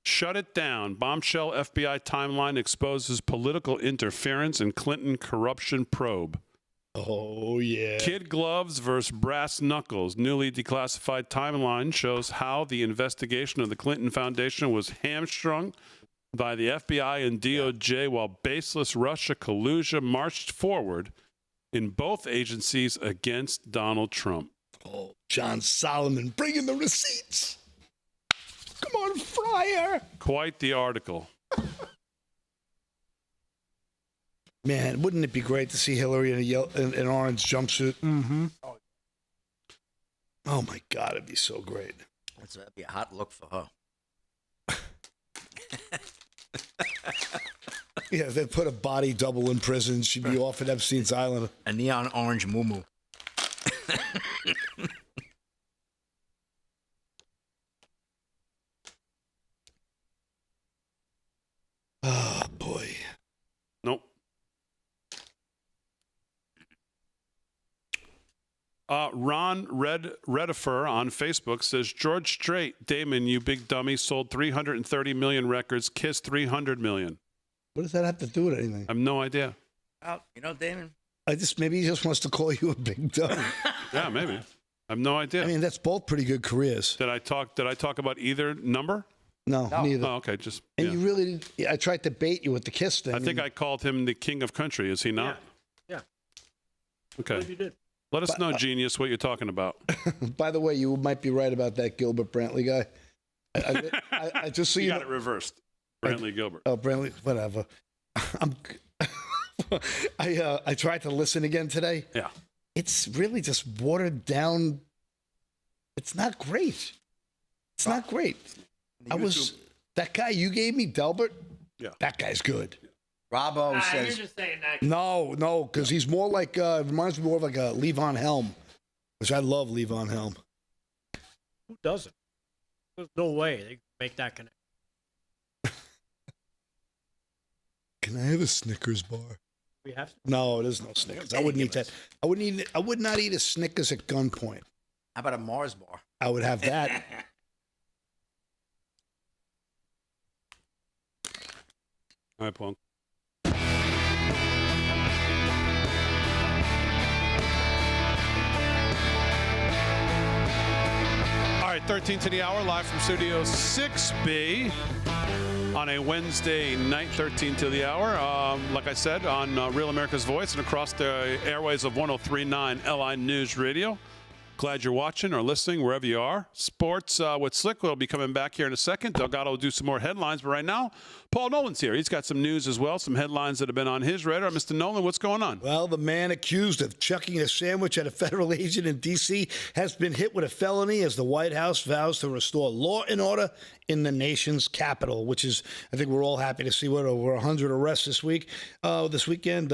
Shut it down. Bombshell FBI timeline exposes political interference in Clinton corruption probe. Oh, yeah. Kid gloves versus brass knuckles. Newly declassified timeline shows how the investigation of the Clinton Foundation was hamstrung by the FBI and DOJ while baseless Russia collusion marched forward in both agencies against Donald Trump. Oh, John Solomon bringing the receipts. Come on, Fryer. Quite the article. Man, wouldn't it be great to see Hillary in an orange jumpsuit? Mm-hmm. Oh, my God, it'd be so great. That'd be a hot look for her. Yeah, if they put a body double in prison, she'd be off at Epstein's Island. A neon orange muumuu. Oh, boy. Nope. Ron Redifer on Facebook says, George Strait, Damon, you big dummy, sold 330 million records, Kiss 300 million. What does that have to do with anything? I have no idea. Well, Damon. Maybe he just wants to call you a big dummy. Yeah, maybe. I have no idea. I mean, that's both pretty good careers. Did I talk about either number? No, neither. Oh, okay. Just And yeah. you really did. I tried to bait you with the Kiss thing. I think I called him the king of country. Is he not? Yeah. Okay. You did. Let us know, genius, what you're talking about. By the way, you might be right about that Gilbert Brantley guy. I just so You you got know. it reversed. Brantley Gilbert. Oh, Brantley, whatever. I tried to listen again today. Yeah. It's really just watered down. It's not great. It's not great. That guy you gave me, Delbert. Yeah. That guy's good. Robbo says, just saying that. No, because he's more like reminds me more of like a Levon Helm, which I love Levon Helm. Who doesn't? There's no way they can make that connection. Can I have a Snickers bar? We have to. No, there's no Snickers. I wouldn't eat that. I would not eat a Snickers at gunpoint. how about a Mars bar? I would have that. All right, Punk. All right, 13 to the hour, live from Studio 6B on a Wednesday night, 13 to the hour. Like I said, on Real America's Voice and across the airways of 103.9 LI News Radio. Glad you're watching or listening wherever you are. Sports with Slick will be coming back here in a second. Delgado will do some more headlines, but right now, Paul Nolan's here. He's got some news as well, some headlines that have been on his radar. Mr. Nolan, what's going on? Well, the man accused of chucking a sandwich at a federal agent in D.C. has been hit with a felony as the White House vows to restore law and order in the nation's capital, which is, I think we're all happy to see, what, over 100 arrests this weekend.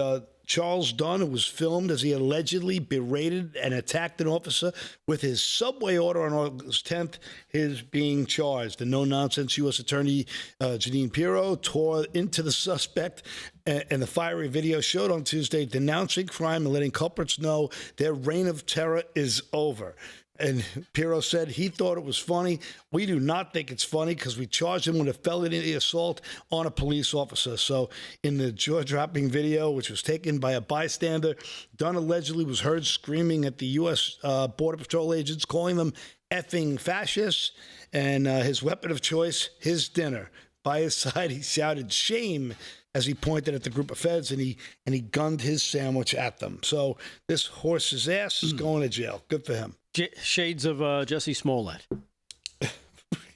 Charles Dunn, who was filmed as he allegedly berated and attacked an officer with his subway order on August 10th, is being charged. The no-nonsense U.S. Attorney Jeanine Pirro tore into the suspect, and the fiery video showed on Tuesday denouncing crime and letting culprits know their reign of terror is over. And Pirro said he thought it was funny. We do not think it's funny because we charged him with a felony assault on a police officer. So in the jaw-dropping video, which was taken by a bystander, Dunn allegedly was heard screaming at the U.S. Border Patrol agents, calling them effing fascists, and his weapon of choice, his dinner. By his side, he shouted shame as he pointed at the group of feds, and he gunned his sandwich at them. So this horse's ass is going to jail. Good for him. Shades of Jesse Smollett.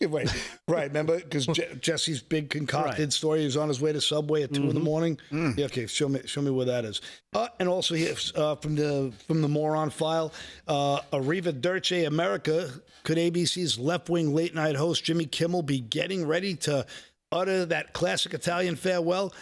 Right. Remember, because Jesse's big concocted story, he was on his way to Subway at 2 in the morning. Yeah, okay, show me where that is. And also here from the moron file, Arriva Dirce America, could ABC's left-wing late-night host Jimmy Kimmel be getting ready to utter that classic Italian farewell?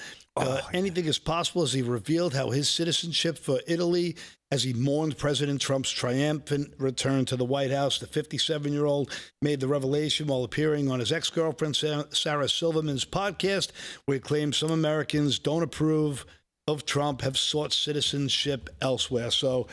Anything is possible as he revealed how his citizenship for Italy, as he mourned President Trump's triumphant return to the White House. The 57-year-old made the revelation while appearing on his ex-girlfriend Sarah Silverman's podcast, where he claimed some Americans don't approve of Trump, have sought citizenship elsewhere. So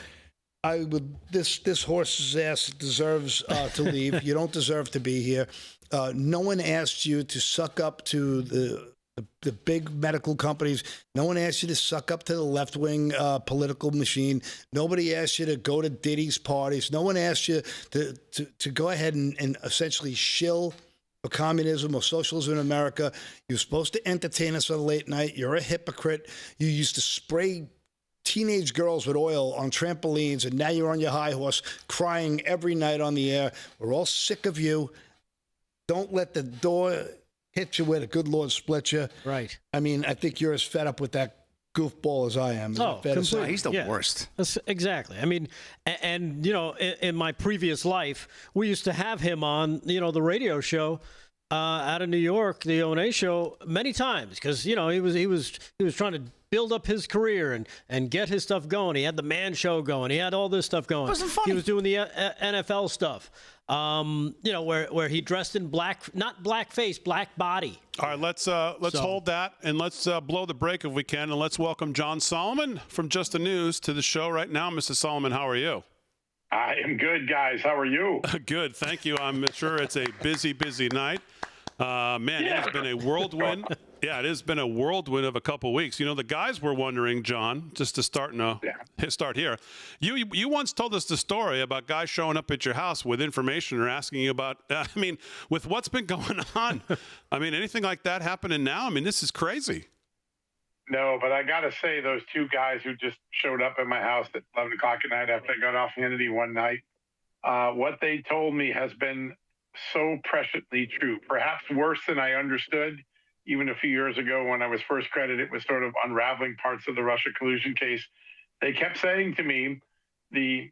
this horse's ass deserves to leave. You don't deserve to be here. No one asked you to suck up to the big medical companies. No one asked you to suck up to the left-wing political machine. Nobody asked you to go to Diddy's parties. No one asked you to go ahead and essentially shill for communism or socialism in America. You're supposed to entertain us on late night. You're a hypocrite. You used to spray teenage girls with oil on trampolines, and now you're on your high horse crying every night on the air. We're all sick of you. Don't let the door hit you where the good Lord split you. Right. I mean, I think you're as fed up with that goofball as I am. Is that fair to say? Oh, he's the worst. Exactly. I mean, and in my previous life, we used to have him on, the radio show out of New York, the O&A show, many times because he was trying to build up his career and get his stuff going. He had the Man Show going. He had all this stuff going. It wasn't funny. He was doing the NFL stuff. Where he dressed in not blackface, black body. All right, let's hold that and let's blow the break if we can, and let's welcome John Solomon from Just the News to the show right now. Mr. Solomon, how are you? I am good, guys. How are you? Good, thank you. I'm sure it's a busy night. It has been a whirlwind. Yeah, it has been a whirlwind of a couple weeks. The guys were wondering, John, just to start here. You once told us the story about guys showing up at your house with information or asking you about, with what's been going on. Anything like that happening now? This is crazy. No, but I got to say, those two guys who just showed up at my house at 11 o'clock at night after I got off Hannity one night, what they told me has been so presciently true, perhaps worse than I understood. Even a few years ago when I was first credited with sort of unraveling parts of the Russia collusion case, they kept saying to me the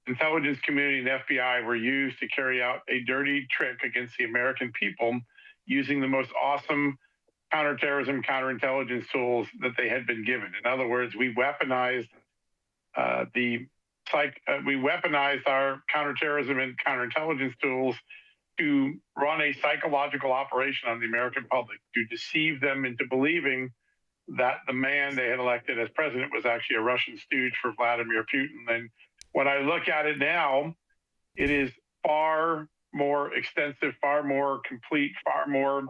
intelligence community and FBI were used to carry out a dirty trick against the American people using the most awesome counterterrorism, counterintelligence tools that they had been given. In other words, we weaponized we weaponized our counterterrorism and counterintelligence tools to run a psychological operation on the American public, to deceive them into believing that the man they had elected as president was actually a Russian stooge for Vladimir Putin. And when I look at it now, it is far more extensive, far more complete, far more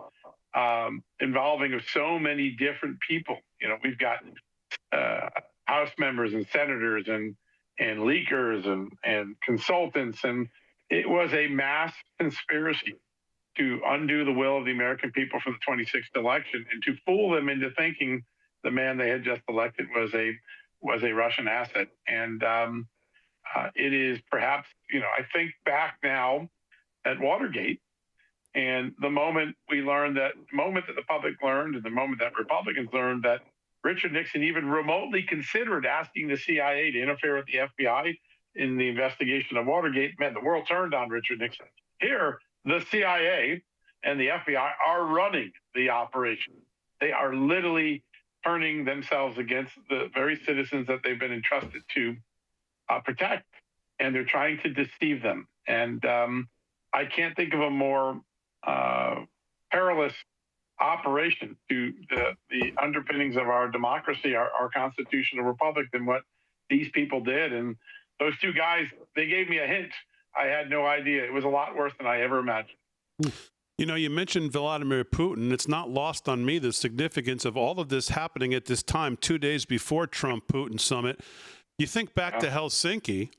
involving of so many different people. We've got House members and senators and leakers and consultants, and it was a mass conspiracy to undo the will of the American people for the 26th election and to fool them into thinking the man they had just elected was a Russian asset. And it is perhaps, I think back now at Watergate, and the moment that the public learned and the moment that Republicans learned that Richard Nixon even remotely considered asking the CIA to interfere with the FBI in the investigation of Watergate, man, the world turned on Richard Nixon. Here, the CIA and the FBI are running the operation. They are literally turning themselves against the very citizens that they've been entrusted to protect, and they're trying to deceive them. And I can't think of a more perilous operation to the underpinnings of our democracy, our constitutional republic, than what these people did. And those two guys, they gave me a hint. I had no idea. It was a lot worse than I ever imagined. You mentioned Vladimir Putin. It's not lost on me the significance of all of this happening at this time, 2 days before Trump-Putin summit. You think back to Helsinki,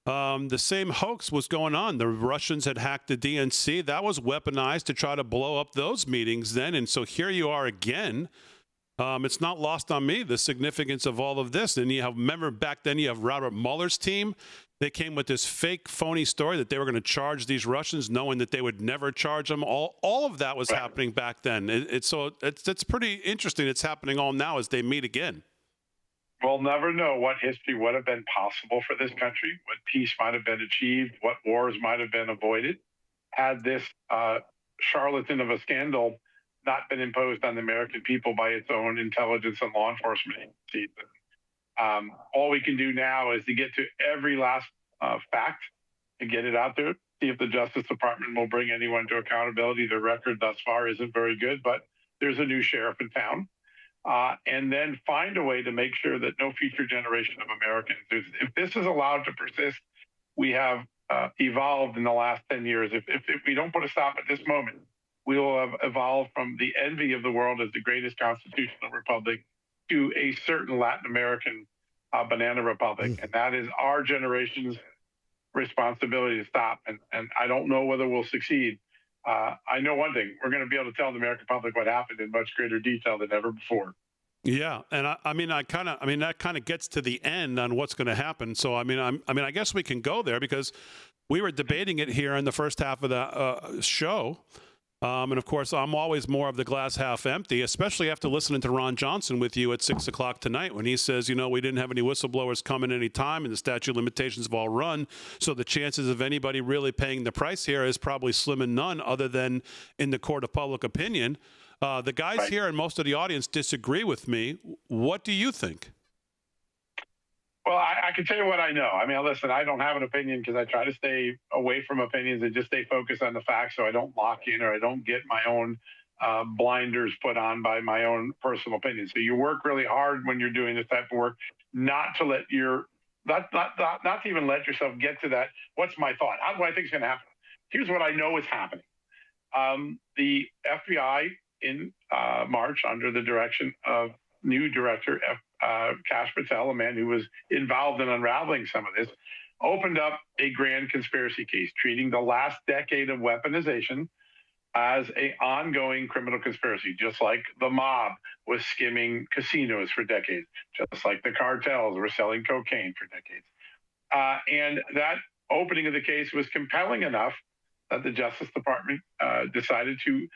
the same hoax was going on. The Russians had hacked the DNC. That was weaponized to try to blow up those meetings then. And so here you are again. It's not lost on me the significance of all of this. And remember back then you have Robert Mueller's team. They came with this fake, phony story that they were going to charge these Russians, knowing that they would never charge them. All of that was happening back then. It's pretty interesting. It's happening all now as they meet again. We'll never know what history would have been possible for this country, what peace might have been achieved, what wars might have been avoided, had this charlatan of a scandal not been imposed on the American people by its own intelligence and law enforcement agencies. All we can do now is to get to every last fact and get it out there, see if the Justice Department will bring anyone to accountability. The record thus far isn't very good, but there's a new sheriff in town. And then find a way to make sure that no future generation of Americans, if this is allowed to persist, we have evolved in the last 10 years. If we don't put a stop at this moment, we will have evolved from the envy of the world as the greatest constitutional republic to a certain Latin American banana republic. And that is our generation's responsibility to stop. And I don't know whether we'll succeed. I know one thing: we're going to be able to tell the American public what happened in much greater detail than ever before. Yeah, and that kind of gets to the end on what's going to happen. So I guess we can go there because we were debating it here in the first half of the show. And of course, I'm always more of the glass half empty, especially after listening to Ron Johnson with you at 6 o'clock tonight when he says, we didn't have any whistleblowers coming any time and the statute of limitations have all run. So the chances of anybody really paying the price here is probably slim and none other than in the court of public opinion. The guys here and most of the audience disagree with me. What do you think? Well, I can tell you what I know. I mean, listen, I don't have an opinion because I try to stay away from opinions and just stay focused on the facts so I don't lock in or I don't get my own blinders put on by my own personal opinion. So you work really hard when you're doing this type of work not to let not to even let yourself get to that. What's my thought? How do I think it's going to happen? Here's what I know is happening. The FBI in March, under the direction of new director Kash Patel, a man who was involved in unraveling some of this, opened up a grand conspiracy case, treating the last decade of weaponization as an ongoing criminal conspiracy, just like the mob was skimming casinos for decades, just like the cartels were selling cocaine for decades. And that opening of the case was compelling enough that the Justice Department decided to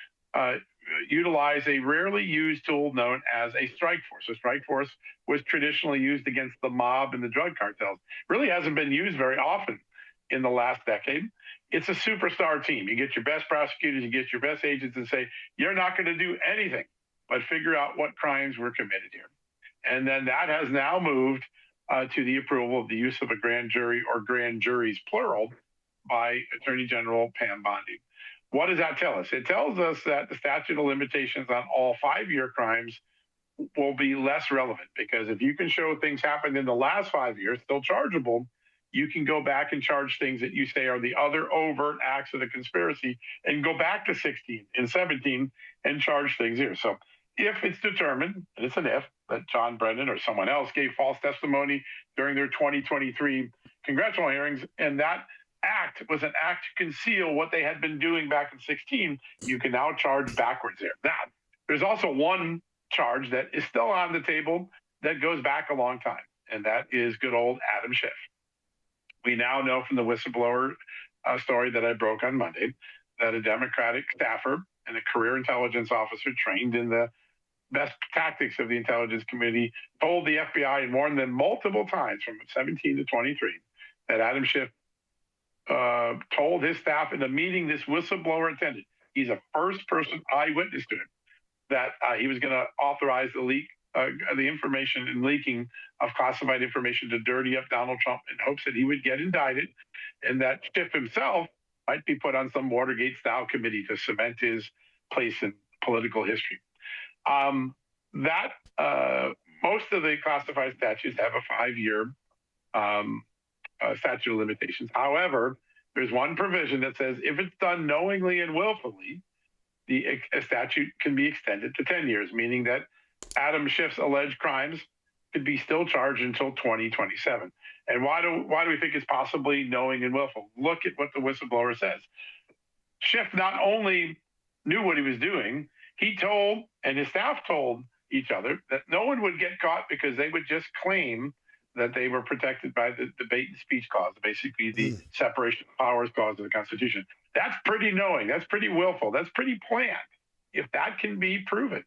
utilize a rarely used tool known as a strike force. A strike force was traditionally used against the mob and the drug cartels. Really hasn't been used very often in the last decade. It's a superstar team. You get your best prosecutors, you get your best agents and say, you're not going to do anything but figure out what crimes were committed here. And then that has now moved to the approval of the use of a grand jury or grand juries, plural, by Attorney General Pam Bondi. What does that tell us? It tells us that the statute of limitations on all 5-year crimes will be less relevant because if you can show things happened in the last 5 years, still chargeable, you can go back and charge things that you say are the other overt acts of the conspiracy and go back to 16 and 17 and charge things here. So if it's determined, and it's an if, that John Brennan or someone else gave false testimony during their 2023 congressional hearings, and that act was an act to conceal what they had been doing back in 16, you can now charge backwards there. Now, there's also one charge that is still on the table that goes back a long time, and that is good old Adam Schiff. We now know from the whistleblower story that I broke on Monday that a Democratic staffer and a career intelligence officer trained in the best tactics of the intelligence community told the FBI and warned them multiple times from 17 to 23 that Adam Schiff told his staff in a meeting this whistleblower attended, he's a first-person eyewitness to it, that he was going to authorize the leak, the information and leaking of classified information to dirty up Donald Trump in hopes that he would get indicted and that Schiff himself might be put on some Watergate-style committee to cement his place in political history. Most of the classified statutes have a 5-year statute of limitations. However, there's one provision that says if it's done knowingly and willfully, a statute can be extended to 10 years, meaning that Adam Schiff's alleged crimes could be still charged until 2027. And why do we think it's possibly knowing and willful? Look at what the whistleblower says. Schiff not only knew what he was doing, he told, and his staff told each other, that no one would get caught because they would just claim that they were protected by the debate and speech clause, basically the separation of powers clause of the Constitution. That's pretty knowing. That's pretty willful. That's pretty planned. If that can be proven,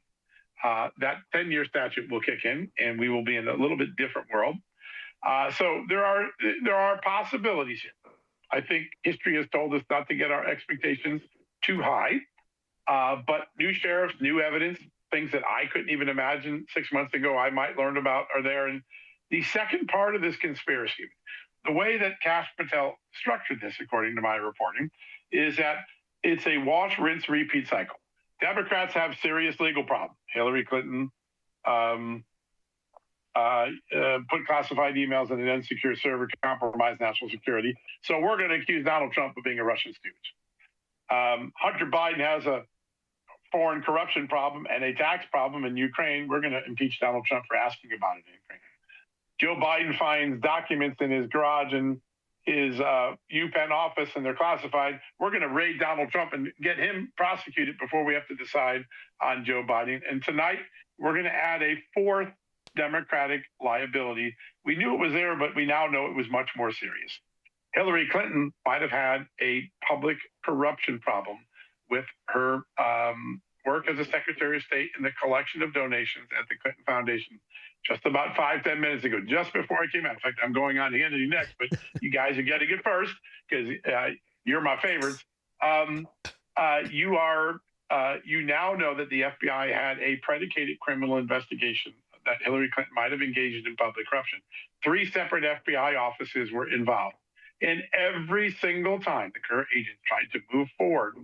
that 10-year statute will kick in, and we will be in a little bit different world. So there are possibilities here. I think history has told us not to get our expectations too high, but new sheriffs, new evidence, things that I couldn't even imagine 6 months ago I might learn about are there. And the second part of this conspiracy, the way that Kash Patel structured this, according to my reporting, is that it's a wash, rinse, repeat cycle. Democrats have serious legal problems. Hillary Clinton put classified emails in an insecure server to compromise national security. So we're going to accuse Donald Trump of being a Russian stooge. Hunter Biden has a foreign corruption problem and a tax problem in Ukraine. We're going to impeach Donald Trump for asking about it in Ukraine. Joe Biden finds documents in his garage and his UPenn office, and they're classified. We're going to raid Donald Trump and get him prosecuted before we have to decide on Joe Biden. And tonight, we're going to add a fourth Democratic liability. We knew it was there, but we now know it was much more serious. Hillary Clinton might have had a public corruption problem with her work as a Secretary of State in the collection of donations at the Clinton Foundation just about 5-10 minutes ago, just before I came out. In fact, I'm going on to Hannity next, but you guys are getting it first because you're my favorites. You now know that the FBI had a predicated criminal investigation that Hillary Clinton might have engaged in public corruption. 3 separate FBI offices were involved. And every single time the current agents tried to move forward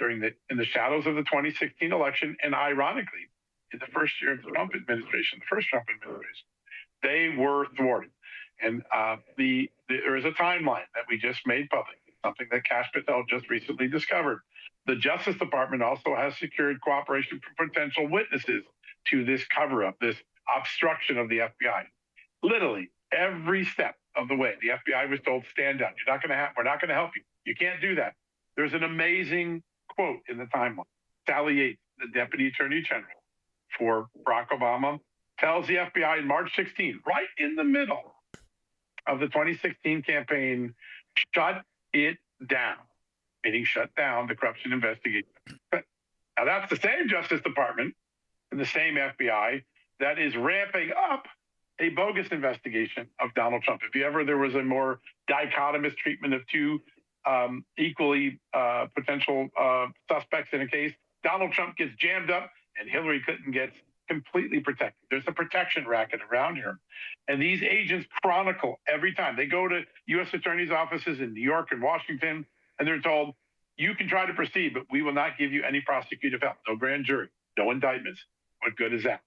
in the shadows of the 2016 election, and ironically, in the first year of the Trump administration, they were thwarted. And there is a timeline that we just made public, something that Kash Patel just recently discovered. The Justice Department also has secured cooperation from potential witnesses to this cover-up, this obstruction of the FBI. Literally every step of the way, the FBI was told, stand down. We're not going to help you. You can't do that. There's an amazing quote in the timeline. Sally Yates, the Deputy Attorney General for Barack Obama, tells the FBI in March 16, right in the middle of the 2016 campaign, shut it down, meaning shut down the corruption investigation. Now, that's the same Justice Department and the same FBI that is ramping up a bogus investigation of Donald Trump. If ever there was a more dichotomous treatment of 2 equally potential suspects in a case, Donald Trump gets jammed up and Hillary Clinton gets completely protected. There's a protection racket around here. And these agents chronicle every time. They go to U.S. attorneys' offices in New York and Washington, and they're told, you can try to proceed, but we will not give you any prosecutive help. No grand jury, no indictments. What good is that?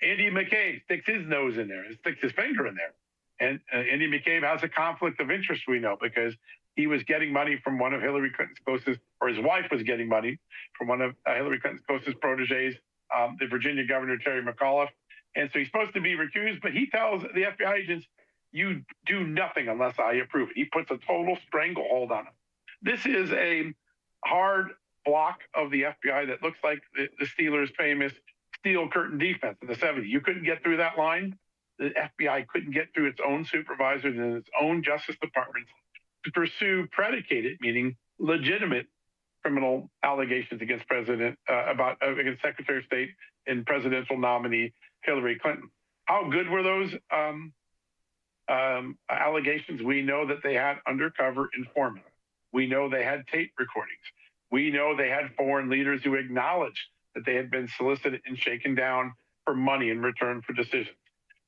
Andy McCabe sticks his nose in there and sticks his finger in there. And Andy McCabe has a conflict of interest, we know, because he was getting money from one of Hillary Clinton's closest, or his wife was getting money from one of Hillary Clinton's closest proteges, the Virginia Governor, Terry McAuliffe. And so he's supposed to be recused, but he tells the FBI agents, you do nothing unless I approve it. He puts a total stranglehold on him. This is a hard block of the FBI that looks like the Steelers' famous steel curtain defense in the 70s. You couldn't get through that line. The FBI couldn't get through its own supervisors and its own Justice Departments to pursue predicated, meaning legitimate criminal allegations against against Secretary of State and presidential nominee Hillary Clinton. How good were those allegations? We know that they had undercover informants. We know they had tape recordings. We know they had foreign leaders who acknowledged that they had been solicited and shaken down for money in return for decisions.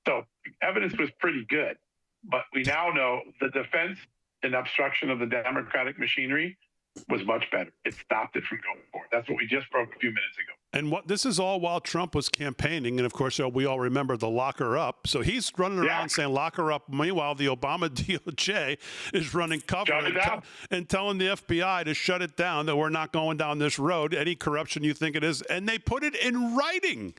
So evidence was pretty good, but we now know the defense and obstruction of the Democratic machinery was much better. It stopped it from going forward. That's what we just broke a few minutes ago. And this is all while Trump was campaigning. And of course, we all remember the lock her up. So he's running around saying lock her up. Meanwhile, the Obama DOJ is running cover and telling the FBI to shut it down, that we're not going down this road. Any corruption you think it is. And they put it in writing.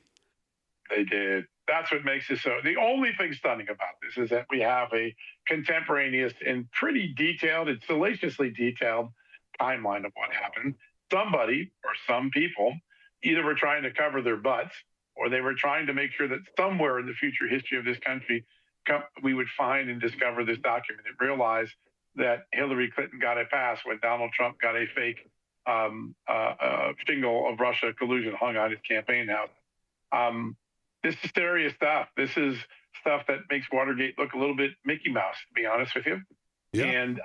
They did. That's what makes it so. The only thing stunning about this is that we have a contemporaneous and pretty detailed and salaciously detailed timeline of what happened. Somebody or some people either were trying to cover their butts or they were trying to make sure that somewhere in the future history of this country, we would find and discover this document and realize that Hillary Clinton got a pass when Donald Trump got a fake shingle of Russia collusion hung on his campaign house. This is serious stuff. This is stuff that makes Watergate look a little bit Mickey Mouse, to be honest with you. Yeah. And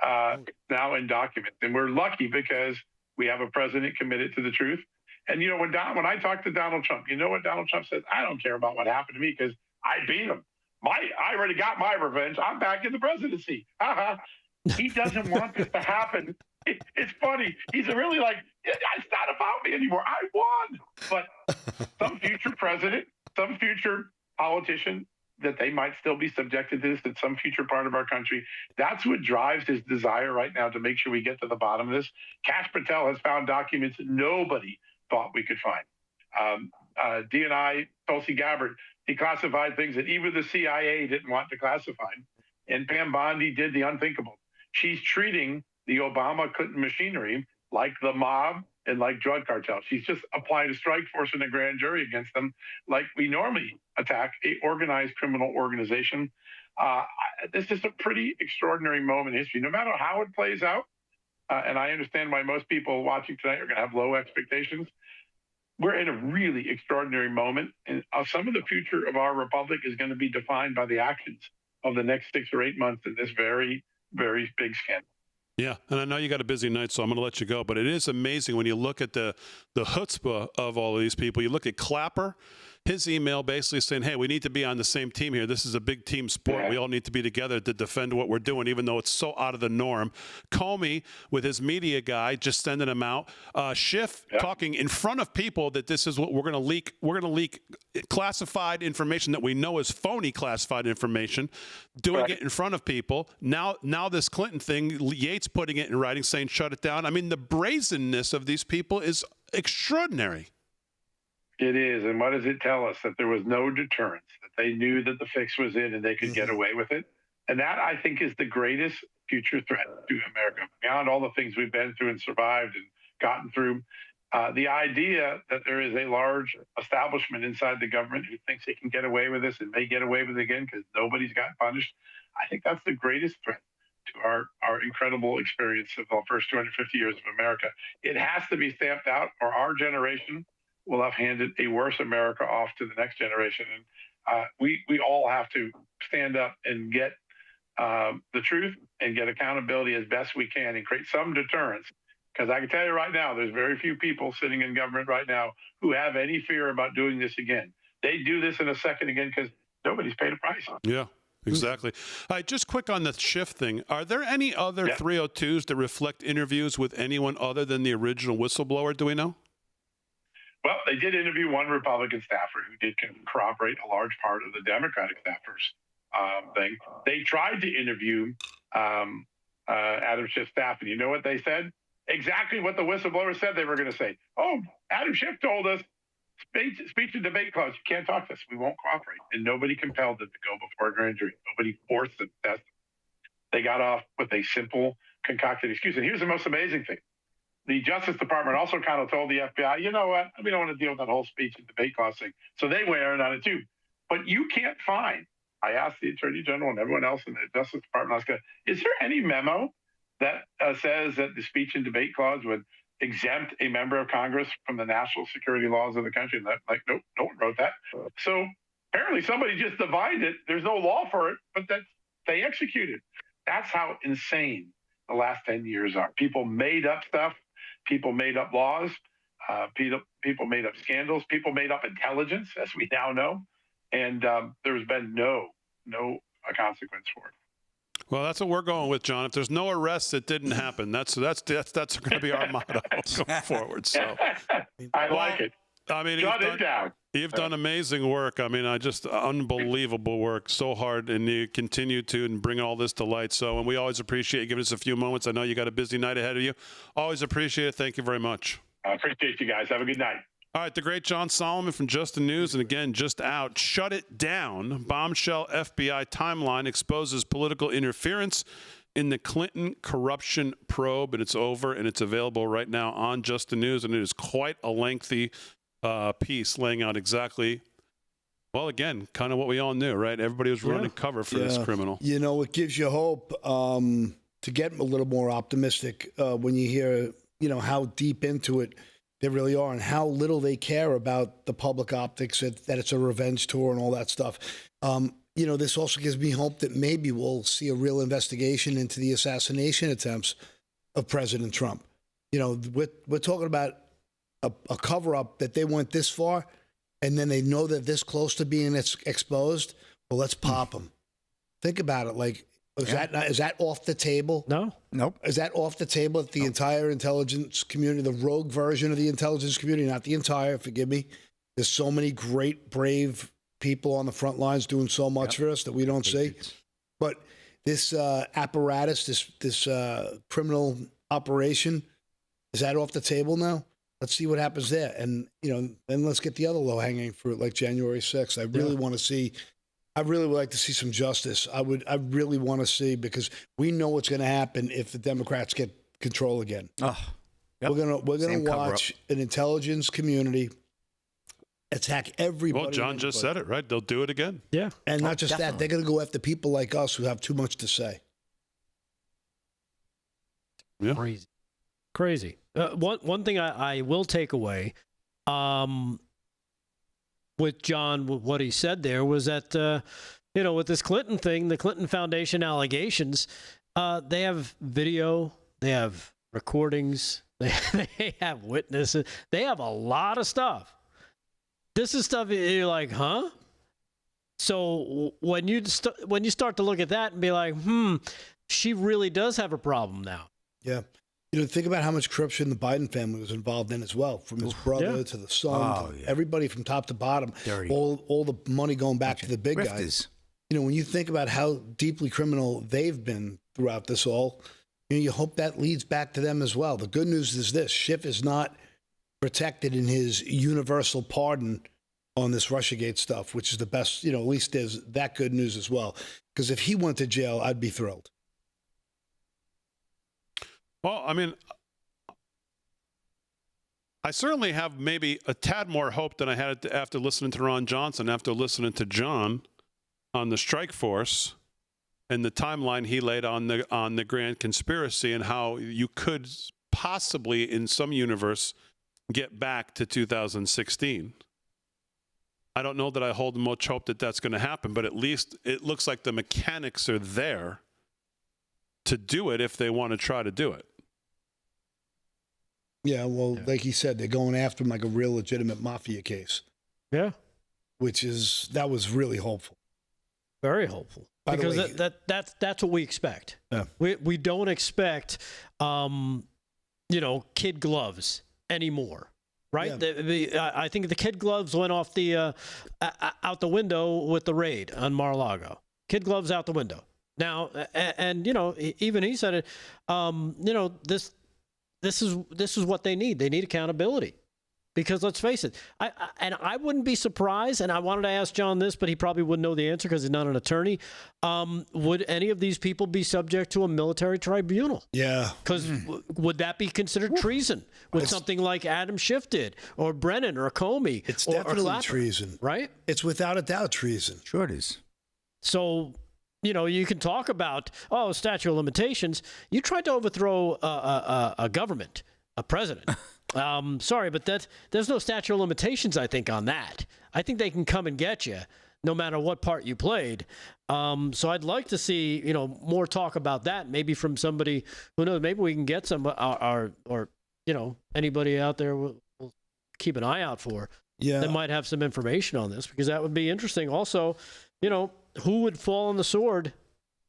now in documents. And we're lucky because we have a president committed to the truth. And, you know, when I talk to Donald Trump, you know what Donald Trump says? I don't care about what happened to me because I beat him. I already got my revenge. I'm back in the presidency. He doesn't want this to happen. It's funny. He's really like, it's not about me anymore. I won. But some future president, some future politician, that they might still be subjected to this in some future part of our country. That's what drives his desire right now to make sure we get to the bottom of this. Kash Patel has found documents nobody thought we could find. DNI, Tulsi Gabbard, declassified things that even the CIA didn't want declassified. And Pam Bondi did the unthinkable. She's treating the Obama-Clinton machinery like the mob and like drug cartels. She's just applying a strike force and a grand jury against them like we normally attack a organized criminal organization. This is a pretty extraordinary moment in history. No matter how it plays out, and I understand why most people watching tonight are going to have low expectations. We're in a really extraordinary moment, and some of the future of our republic is going to be defined by the actions of the next 6 or 8 months in this very, very big scandal. Yeah, and I know you got a busy night, so I'm going to let you go. But it is amazing when you look at the chutzpah of all of these people. You look at Clapper, his email basically saying, hey, we need to be on the same team here. This is a big team sport. Yeah. We all need to be together to defend what we're doing, even though it's so out of the norm. Comey, with his media guy, just sending him out. Schiff talking in front of people that this is what we're going to leak. We're going to leak classified information that we know is phony classified information, doing it in front of people. Now this Clinton thing, Yates putting it in writing, saying shut it down. I mean, the brazenness of these people is extraordinary. It is. And what does it tell us? That there was no deterrence, that they knew that the fix was in and they could get away with it. And that, I think, is the greatest future threat to America. Beyond all the things we've been through and survived and gotten through, the idea that there is a large establishment inside the government who thinks they can get away with this and may get away with it again because nobody's gotten punished, I think that's the greatest threat to our incredible experience of the first 250 years of America. It has to be stamped out, or our generation will have handed a worse America off to the next generation. And we all have to stand up and get the truth and get accountability as best we can and create some deterrence. Because I can tell you right now, there's very few people sitting in government right now who have any fear about doing this again. They do this in a second again because nobody's paid a price. Yeah. Exactly. All right, just quick on the Schiff thing. Are there any other 302s that reflect interviews with anyone other than the original whistleblower? Do we know? Well, they did interview one Republican staffer who did corroborate a large part of the Democratic staffers thing. They tried to interview Adam Schiff's staff, and you know what they said? Exactly what the whistleblower said they were going to say. Oh, Adam Schiff told us, speech and debate clause, you can't talk to us. We won't cooperate. And nobody compelled them to go before a grand jury. Nobody forced them to test. They got off with a simple, concocted excuse. And here's the most amazing thing. The Justice Department also kind of told the FBI, you know what, we don't want to deal with that whole speech and debate clause thing. So they weighed in on it too. But you can't find, I asked the Attorney General and everyone else in the Justice Department, is there any memo that says that the speech and debate clause would exempt a member of Congress from the national security laws of the country? And nope, no one wrote that. So apparently somebody just divined it. There's no law for it, but they executed. That's how insane the last 10 years are. People made up stuff. People made up laws. People made up scandals. People made up intelligence, as we now know. And there's been no consequence for it. Well, that's what we're going with, John. If there's no arrests, it didn't happen. That's going to be our motto going forward. So I like it. I mean, shut it down. You've done amazing work. I mean, just unbelievable work. So hard, and you continue to and bring all this to light. So, and we always appreciate you giving us a few moments. I know you got a busy night ahead of you. Always appreciate it. Thank you very much. I appreciate you guys. Have a good night. All right, the great John Solomon from Just the News, and again, just out. Shut it down. Bombshell FBI timeline exposes political interference in the Clinton corruption probe, and it's over, and it's available right now on Just the News, and it is quite a lengthy piece laying out exactly, well, again, kind of what we all knew, right? Everybody was running cover for this criminal. You know, it gives you hope to get a little more optimistic when you hear, you know, how deep into it they really are and how little they care about the public optics, that it's a revenge tour and all that stuff. You know, this also gives me hope that maybe we'll see a real investigation into the assassination attempts of President Trump. You know, we're talking about a cover-up that they went this far, and then they know they're this close to being exposed. Well, let's pop them. Think about it. Like, is that off the table? No. Nope. Is that off the table at the entire intelligence community, the rogue version of the intelligence community, not the entire, forgive me. There's so many great, brave people on the front lines doing so much for us that we don't see. But this apparatus, this criminal operation, is that off the table now? Let's see what happens there. And, you know, then let's get the other low-hanging fruit like January 6th. I really want to see I really would like to see some justice. I really want to see, because we know what's going to happen if the Democrats get control again. Oh, yep. We're gonna watch an intelligence community attack everybody. Well, John just said it, right? They'll do it again. Yeah. And not just that, they're going to go after people like us who have too much to say. Yeah. Crazy. Crazy. One thing I will take away with John, what he said there was that, with this Clinton thing, the Clinton Foundation allegations, they have video, they have recordings, they have witnesses, they have a lot of stuff. This is stuff you're like, huh? So when you start to look at that and be like, she really does have a problem now. Yeah. Think about how much corruption the Biden family was involved in as well, from his brother to the son, everybody from top to bottom, all the money going back to the big guys. When you think about how deeply criminal they've been throughout this all, you hope that leads back to them as well. The good news is this: Schiff is not protected in his universal pardon on this Russiagate stuff, which is the best. At least there's that good news as well. Because if he went to jail, I'd be thrilled. Well, I mean, I certainly have maybe a tad more hope than I had after listening to Ron Johnson, after listening to John on the strike force and the timeline he laid on the grand conspiracy and how you could possibly, in some universe, get back to 2016. I don't know that I hold much hope that that's going to happen, but at least it looks like the mechanics are there to do it if they want to try to do it. Yeah, well, like he said, they're going after him like a real legitimate mafia case. Yeah. That was really hopeful. Very hopeful. Because that's what we expect. Yeah. We don't expect, kid gloves anymore, right? Yeah. I think the kid gloves went off out the window with the raid on Mar-a-Lago. Kid gloves out the window. Now, and even he said it. This is what they need. They need accountability, because let's face it. I wouldn't be surprised. And I wanted to ask John this, but he probably wouldn't know the answer because he's not an attorney. Would any of these people be subject to a military tribunal? Yeah. Because would that be considered treason? With something like Adam Schiff did, or Brennan, or Comey? It's definitely treason, right? It's without a doubt treason. Sure it is. So, you can talk about, statute of limitations. You tried to overthrow a government, a president. Sorry, but there's no statute of limitations, I think, on that. I think they can come and get you no matter what part you played. So I'd like to see, more talk about that, maybe from somebody who knows. Maybe we can get some, or anybody out there we'll keep an eye out for that might have some information on this, because that would be interesting. Also, who would fall on the sword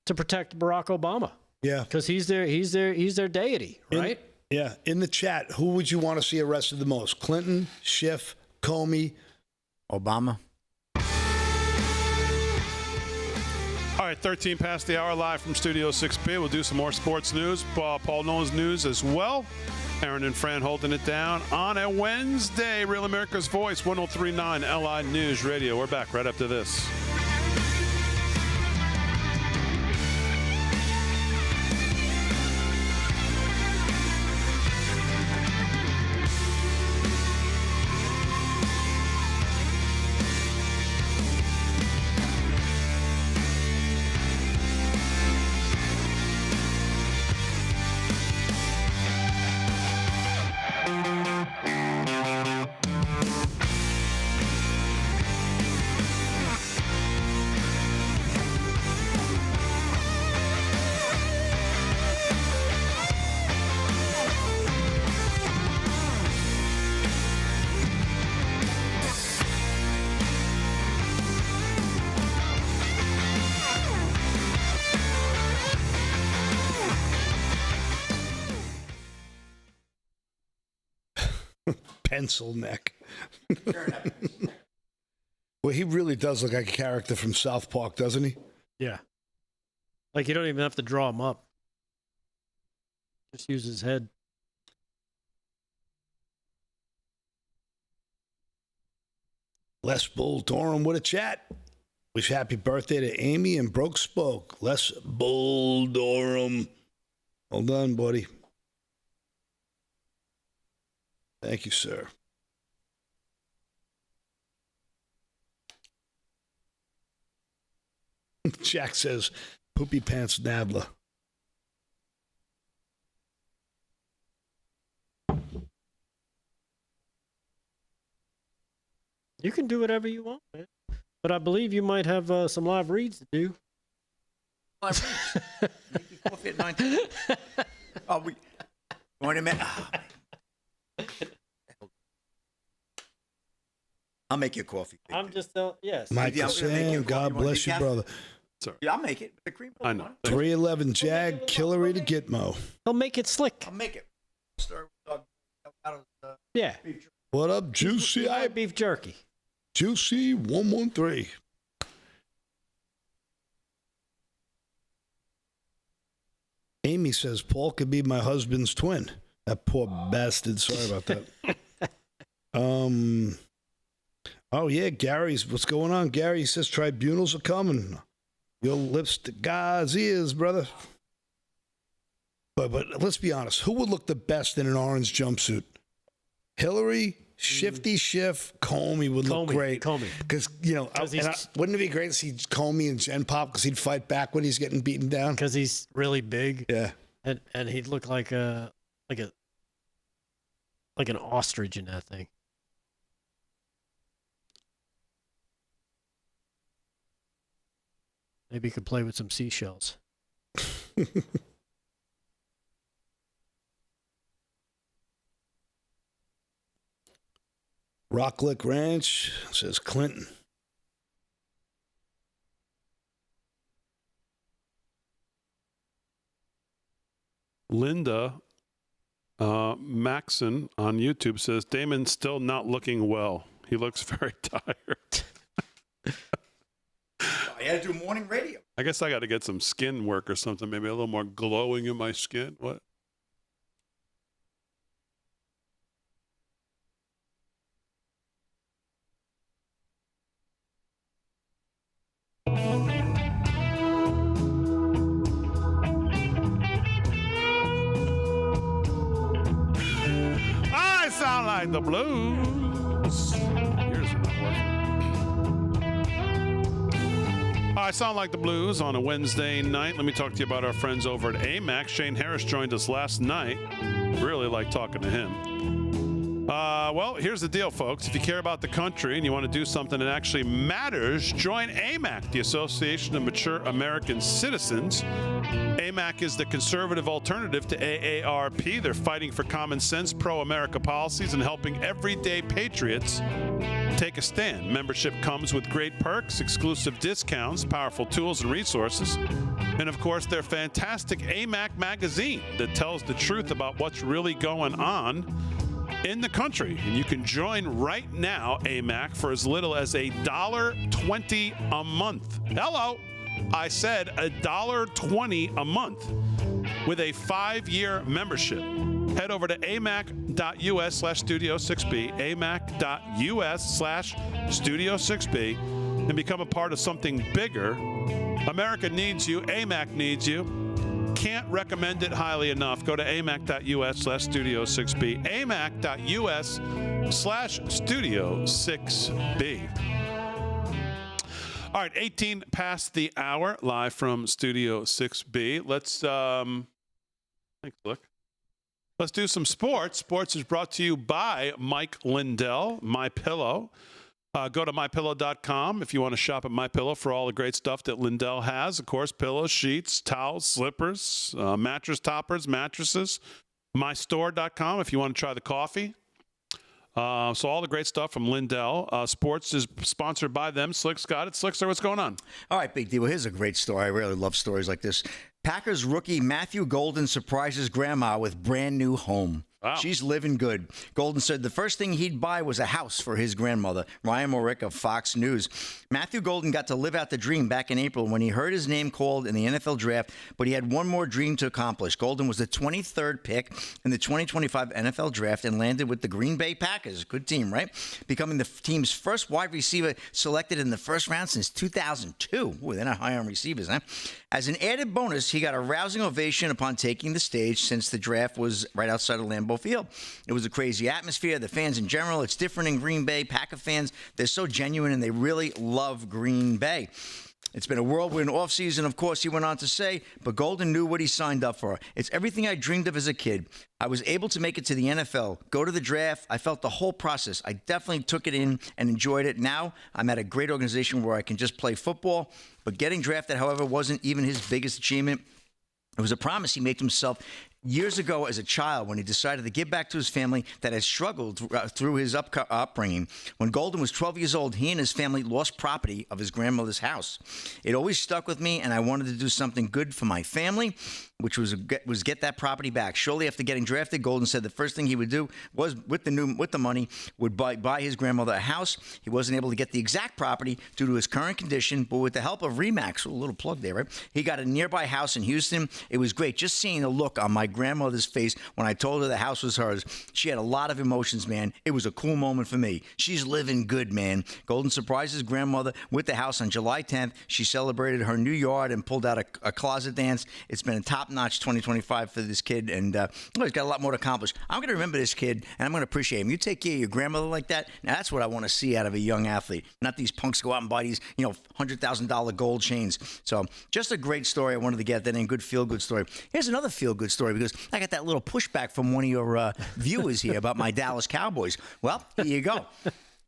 to protect Barack Obama? Yeah, because he's their deity, right? In the chat, who would you want to see arrested the most? Clinton, Schiff, Comey, Obama? All right, 13 past the hour, live from Studio 6B. We'll do some more sports news, Paul Nolan's news as well. Aaron and Fran holding it down on a Wednesday. Real America's Voice, 103.9 LI News Radio. We're back right after this. Pencil neck. Well, he really does look like a character from South Park, doesn't he? Yeah. Like, you don't even have to draw him up. Just use his head. Les Bull Durham with a chat. Wish happy birthday to Amy and Broke Spoke. Les Bull Durham. Well done, buddy. Thank you, sir. Jack says, Poopy Pants Nadler. You can do whatever you want, man. But I believe you might have some live reads to do. Live reads. Make your coffee at 9:30. Oh, we. Wait a minute. I'll make you coffee. I'm just yes. Michael Sam, God bless you, brother. Sorry. Yeah, I'll make it. The cream. I know. 311 Jag, Killery to Gitmo. He'll make it slick. I'll make it. Start with, Yeah. What up, Juicy? Beef jerky. Juicy 113. Amy says Paul could be my husband's twin. That poor bastard. Sorry about that. Oh yeah, Gary's. What's going on, Gary? He says tribunals are coming. Your lips to God's ears, brother. But let's be honest. Who would look the best in an orange jumpsuit? Hillary, Shifty Schiff, Comey would look great. Comey. Because, wouldn't it be great to see Comey and Gen Pop because he'd fight back when he's getting beaten down? Because he's really big. Yeah. And he'd look like an ostrich in that thing. Maybe he could play with some seashells. Rocklick Ranch, says Clinton. Linda Maxon on YouTube says, Damon's still not looking well. He looks very tired. I had to do morning radio. I guess I got to get some skin work or something, maybe a little more glowing in my skin. What? I sound like the blues. Here's another one. I sound like the blues on a Wednesday night. Let me talk to you about our friends over at AMAC. Shane Harris joined us last night. Really like talking to him. Well, here's the deal, folks. If you care about the country and you want to do something that actually matters, join AMAC, the Association of Mature American Citizens. AMAC is the conservative alternative to AARP. They're fighting for common sense, pro-America policies and helping everyday patriots take a stand. Membership comes with great perks, exclusive discounts, powerful tools and resources, and of course their fantastic AMAC magazine that tells the truth about what's really going on in the country. And you can join right now, AMAC, for as little as $1.20 a month. Hello, I said $1.20 a month with a 5-year membership. Head over to amac.us/Studio6B, amac.us/Studio6B, and become a part of something bigger. America needs you. AMAC needs you. Can't recommend it highly enough. Go to amac.us/Studio6B, amac.us/Studio6B. All right, 18 past the hour, live from Studio 6B. Let's thanks, Lick. Let's do some sports. Sports is brought to you by Mike Lindell, MyPillow. Go to mypillow.com if you want to shop at MyPillow for all the great stuff that Lindell has. Of course, pillows, sheets, towels, slippers, mattress toppers, mattresses. Mystore.com if you want to try the coffee. So all the great stuff from Lindell. Sports is sponsored by them. Slick's got it. Slickster, what's going on? All right, Big D. Well, here's a great story. I really love stories like this. Packers rookie Matthew Golden surprises grandma with brand new home. Wow. She's living good. Golden said the first thing he'd buy was a house for his grandmother. Ryan Morick of Fox News. Matthew Golden got to live out the dream back in April when he heard his name called in the NFL draft, but he had one more dream to accomplish. Golden was the 23rd pick in the 2025 NFL draft and landed with the Green Bay Packers. Good team, right? Becoming the team's first wide receiver selected in the first round since 2002. Ooh, they're not high on receivers, huh? As an added bonus, he got a rousing ovation upon taking the stage since the draft was right outside of Lambeau Field. It was a crazy atmosphere. The fans in general, it's different in Green Bay. Packer fans, they're so genuine and they really love Green Bay. It's been a whirlwind offseason, of course, he went on to say, but Golden knew what he signed up for. It's everything I dreamed of as a kid. I was able to make it to the NFL, go to the draft. I felt the whole process. I definitely took it in and enjoyed it. Now I'm at a great organization where I can just play football. But getting drafted, however, wasn't even his biggest achievement. It was a promise he made to himself years ago as a child when he decided to give back to his family that had struggled through his upbringing. When Golden was 12 years old, he and his family lost property of his grandmother's house. It always stuck with me, and I wanted to do something good for my family, which was get that property back. Shortly after getting drafted, Golden said the first thing he would do was, with the money, would buy his grandmother a house. He wasn't able to get the exact property due to his current condition, but with the help of Remax, a little plug there, right? He got a nearby house in Houston. It was great just seeing the look on my grandmother's face when I told her the house was hers. She had a lot of emotions, man. It was a cool moment for me. She's living good, man. Golden surprised his grandmother with the house on July 10th. She celebrated her new yard and pulled out a closet dance. It's been a top-notch 2025 for this kid, and he's got a lot more to accomplish. I'm going to remember this kid, and I'm going to appreciate him. You take care of your grandmother like that, now that's what I want to see out of a young athlete, not these punks go out and buy these, $100,000 gold chains. So just a great story I wanted to get that in. Good feel-good story. Here's another feel-good story, because I got that little pushback from one of your viewers here about my Dallas Cowboys. Well, here you go.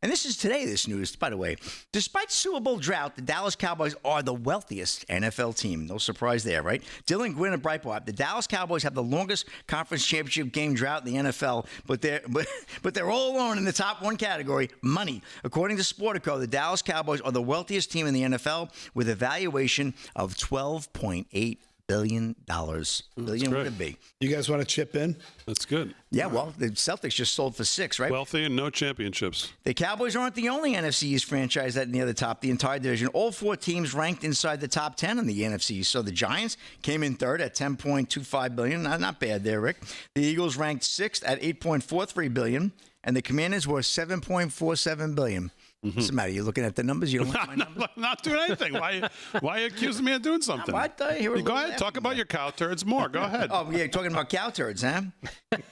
And this is today, this news, by the way. Despite Super Bowl drought, the Dallas Cowboys are the wealthiest NFL team. No surprise there, right? Dylan Gwynn of Breitbart. The Dallas Cowboys have the longest conference championship game drought in the NFL, but they're all alone in the top one category, money. According to Sportico, the Dallas Cowboys are the wealthiest team in the NFL with a valuation of $12.8 billion. Billion with a B. You guys want to chip in? That's good. Yeah, well, the Celtics just sold for 6, right? Wealthy and no championships. The Cowboys aren't the only NFC East franchise that near the top, the entire division. All 4 teams ranked inside the top 10 in the NFC East. So the Giants came in third at $10.25 billion. Not bad there, Rick. The Eagles ranked 6th at $8.43 billion. And the Commanders were $7.47 billion. What's the matter? You looking at the numbers? You don't like my numbers? Not doing anything. Why are you accusing me of doing something? Go ahead. Talk about your cow turds more. Go ahead. Oh, yeah, talking about cow turds, huh?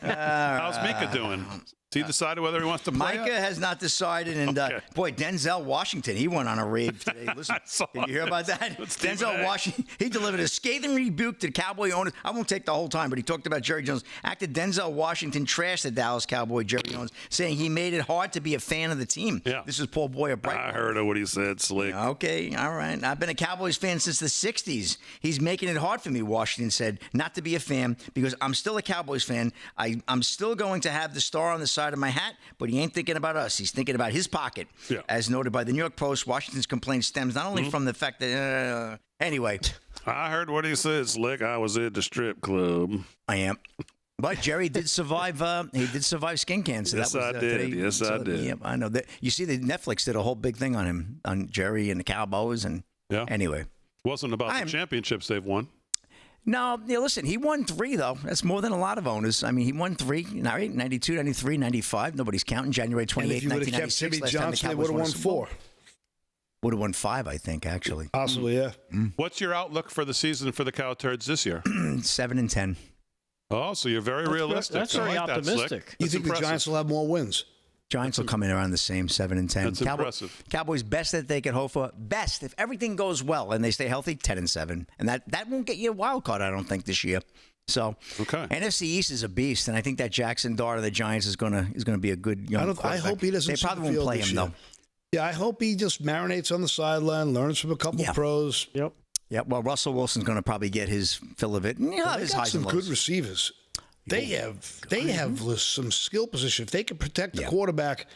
How's Mika doing? Has he decided whether he wants to play? Micah has not decided, and Okay. Boy, Denzel Washington, he went on a rave today. Listen, did you hear about that? Denzel Washington, he delivered a scathing rebuke to Cowboy owners. I won't take the whole time, but he talked about Jerry Jones. Actor Denzel Washington trashed the Dallas Cowboy Jerry Jones, saying he made it hard to be a fan of the team. Yeah. This is Paul Boyer. I heard what he said, Slick. Okay, all right. I've been a Cowboys fan since the 60s. He's making it hard for me, Washington said, not to be a fan because I'm still a Cowboys fan. I'm still going to have the star on the side of my hat, but he ain't thinking about us. He's thinking about his pocket. Yeah. As noted by the New York Post, Washington's complaint stems not only from the fact that... anyway. I heard what he said, Slick. I was at the strip club. I am. But Jerry did survive. He did survive skin cancer. Yes, I did. Today. Yes, I did. Yeah, I know that. You see, the Netflix did a whole big thing on him, on Jerry and the Cowboys, and anyway, wasn't about the championships they've won. No, listen, he won 3, though. That's more than a lot of owners. I mean, he won 3, 92, 93, 95. Nobody's counting. January 28, 1996. If he would have kept Jimmy Johnson, they would have won 4. Would have won 5, I think, actually. Possibly, yeah. What's your outlook for the season for the Cow Turds this year? 7-10. Oh, so you're very realistic. That's very optimistic. You think the Giants will have more wins? Giants will come in around the same 7-10. That's impressive. Cowboys best that they could hope for. Best if everything goes well and they stay healthy. 10-7, and that won't get you a wild card. I don't think this year. So NFC East is a beast, and I think that Jackson Dart of the Giants is gonna be a good young quarterback. I hope he doesn't. They probably won't play him though. Yeah, I hope he just marinates on the sideline, learns from a couple pros. Yep. Yeah. Well, Russell Wilson's going to probably get his fill of it. Yeah, they got some good receivers. They have some skill position. If they can protect the quarterback,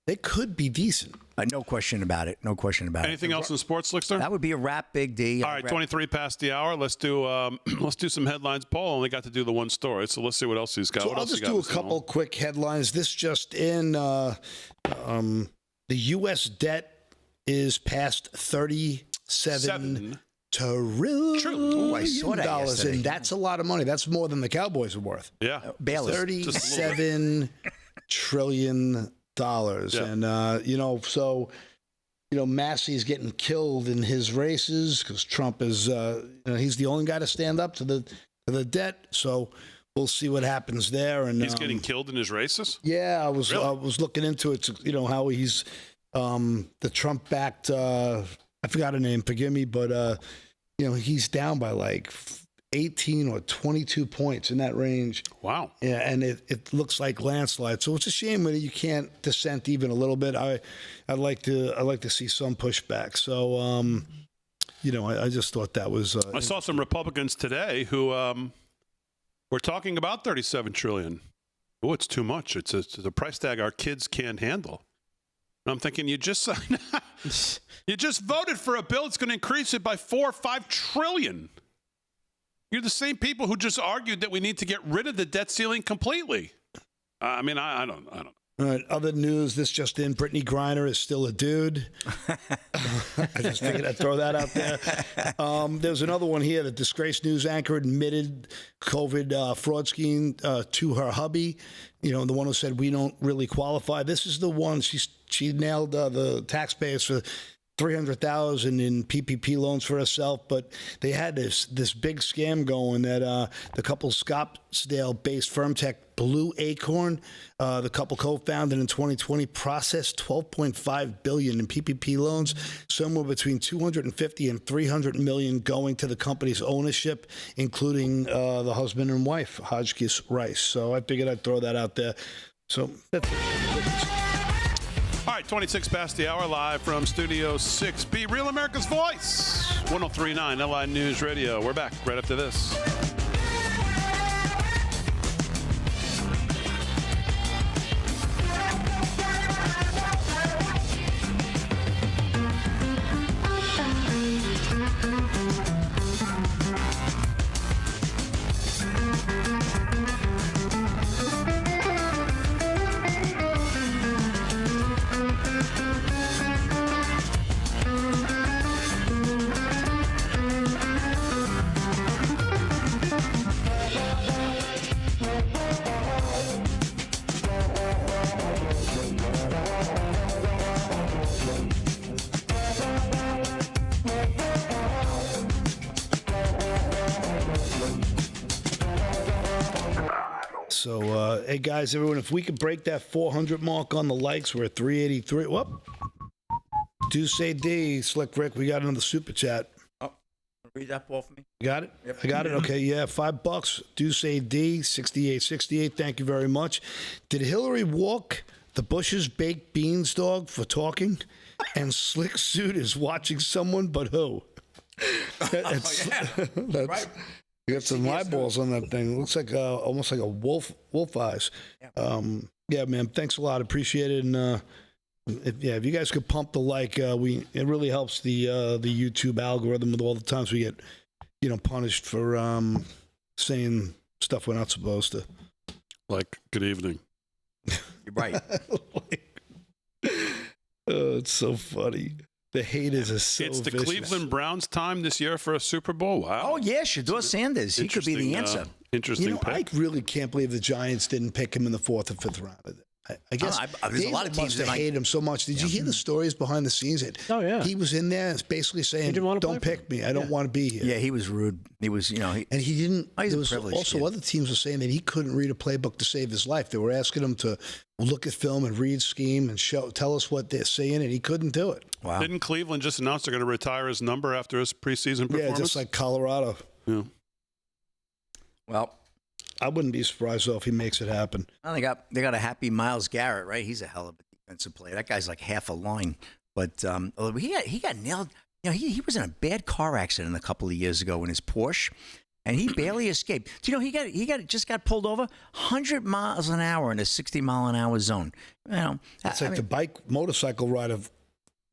they could be decent. No question about it. No question about Anything else in sports, Slickster? That would be a wrap, Big D. All right, 23 past the hour. Let's do some headlines. Paul only got to do the one story, so let's see what else he's got. So I'll just do a couple quick headlines. This just in: the U.S. debt is past $37 trillion. I saw that yesterday. And that's a lot of money. That's more than the Cowboys are worth. Yeah, $37 trillion. And Massey's getting killed in his races because Trump is he's the only guy to stand up to the debt. So we'll see what happens there. And he's getting killed in his races. Yeah, I was looking into it. How he's the Trump-backed I forgot her name. Forgive me, but he's down by like 18 or 22 points in that range. Wow. Yeah, and it looks like landslide. So it's a shame that you can't dissent even a little bit. I'd like to see some pushback. So I just thought that was. I saw some Republicans today who were talking about $37 trillion. Oh, it's too much. It's a price tag our kids can't handle. And I'm thinking, you just voted for a bill that's going to increase it by $4 or $5 trillion. You're the same people who just argued that we need to get rid of the debt ceiling completely. I mean, I don't. All right, other news, this just in, Brittany Griner is still a dude. I just figured I'd throw that out there. There's another one here. The disgraced news anchor admitted COVID fraud scheme to her hubby. The one who said we don't really qualify. This is the one she nailed the taxpayers for $300,000 in PPP loans for herself, but they had this big scam going that the couple Scottsdale-based firm tech Blue Acorn, the couple co-founded in 2020, processed $12.5 billion in PPP loans, somewhere between $250 and $300 million going to the company's ownership, including the husband and wife, Hodgkiss Rice. So I figured I'd throw that out there. So that's it. All right, 26 past the hour, live from Studio 6B, Real America's Voice, 1039 LI News Radio. We're back right after this. So, hey, guys, everyone, if we could break that 400 mark on the likes, we're at 383. Whoop. Do say D, Slick Rick. We got another super chat. Oh, read that ball for me. You got it? Yep. I got it? Okay, yeah, $5. Do say D, 6868. Thank you very much. Did Hillary walk the Bush's baked beans dog for talking? And Slick Suit is watching someone, but who? That's right. You got some eyeballs on that thing. It looks like almost like a wolf eyes. Yeah, man. Thanks a lot. Appreciate it. And if you guys could pump the like, it really helps the YouTube algorithm with all the times we get punished for saying stuff we're not supposed to. Like, good evening. You're right. It's so funny. The haters are so It's the vicious. Cleveland Browns time this year for a Super Bowl. Wow. Oh, yeah, Shedeur Sanders. He could be the answer. Interesting pick. I really can't believe the Giants didn't pick him in the 4th or 5th round. I guess there's a lot of teams that hate him so much. Did you hear the stories behind the scenes? Oh, yeah. He was in there basically saying, don't pick me. I don't want to be here. Yeah, he was rude. He was, and he didn't. He's there a was privileged also kid. other teams were saying that he couldn't read a playbook to save his life. They were asking him to look at film and read scheme and tell us what they're saying, and he couldn't do it. Wow. Didn't Cleveland just announce they're going to retire his number after his preseason performance? Yeah, just like Colorado. Yeah. Well, I I wouldn't be surprised though if he makes it happen. Well, they got a happy Myles Garrett, right? He's a hell of a defensive player. That guy's like half a line. But he got nailed. He was in a bad car accident a couple of years ago in his Porsche, and he barely escaped. Do you know he just got pulled over 100 miles an hour in a 60-mile-an-hour zone. It's like the motorcycle ride of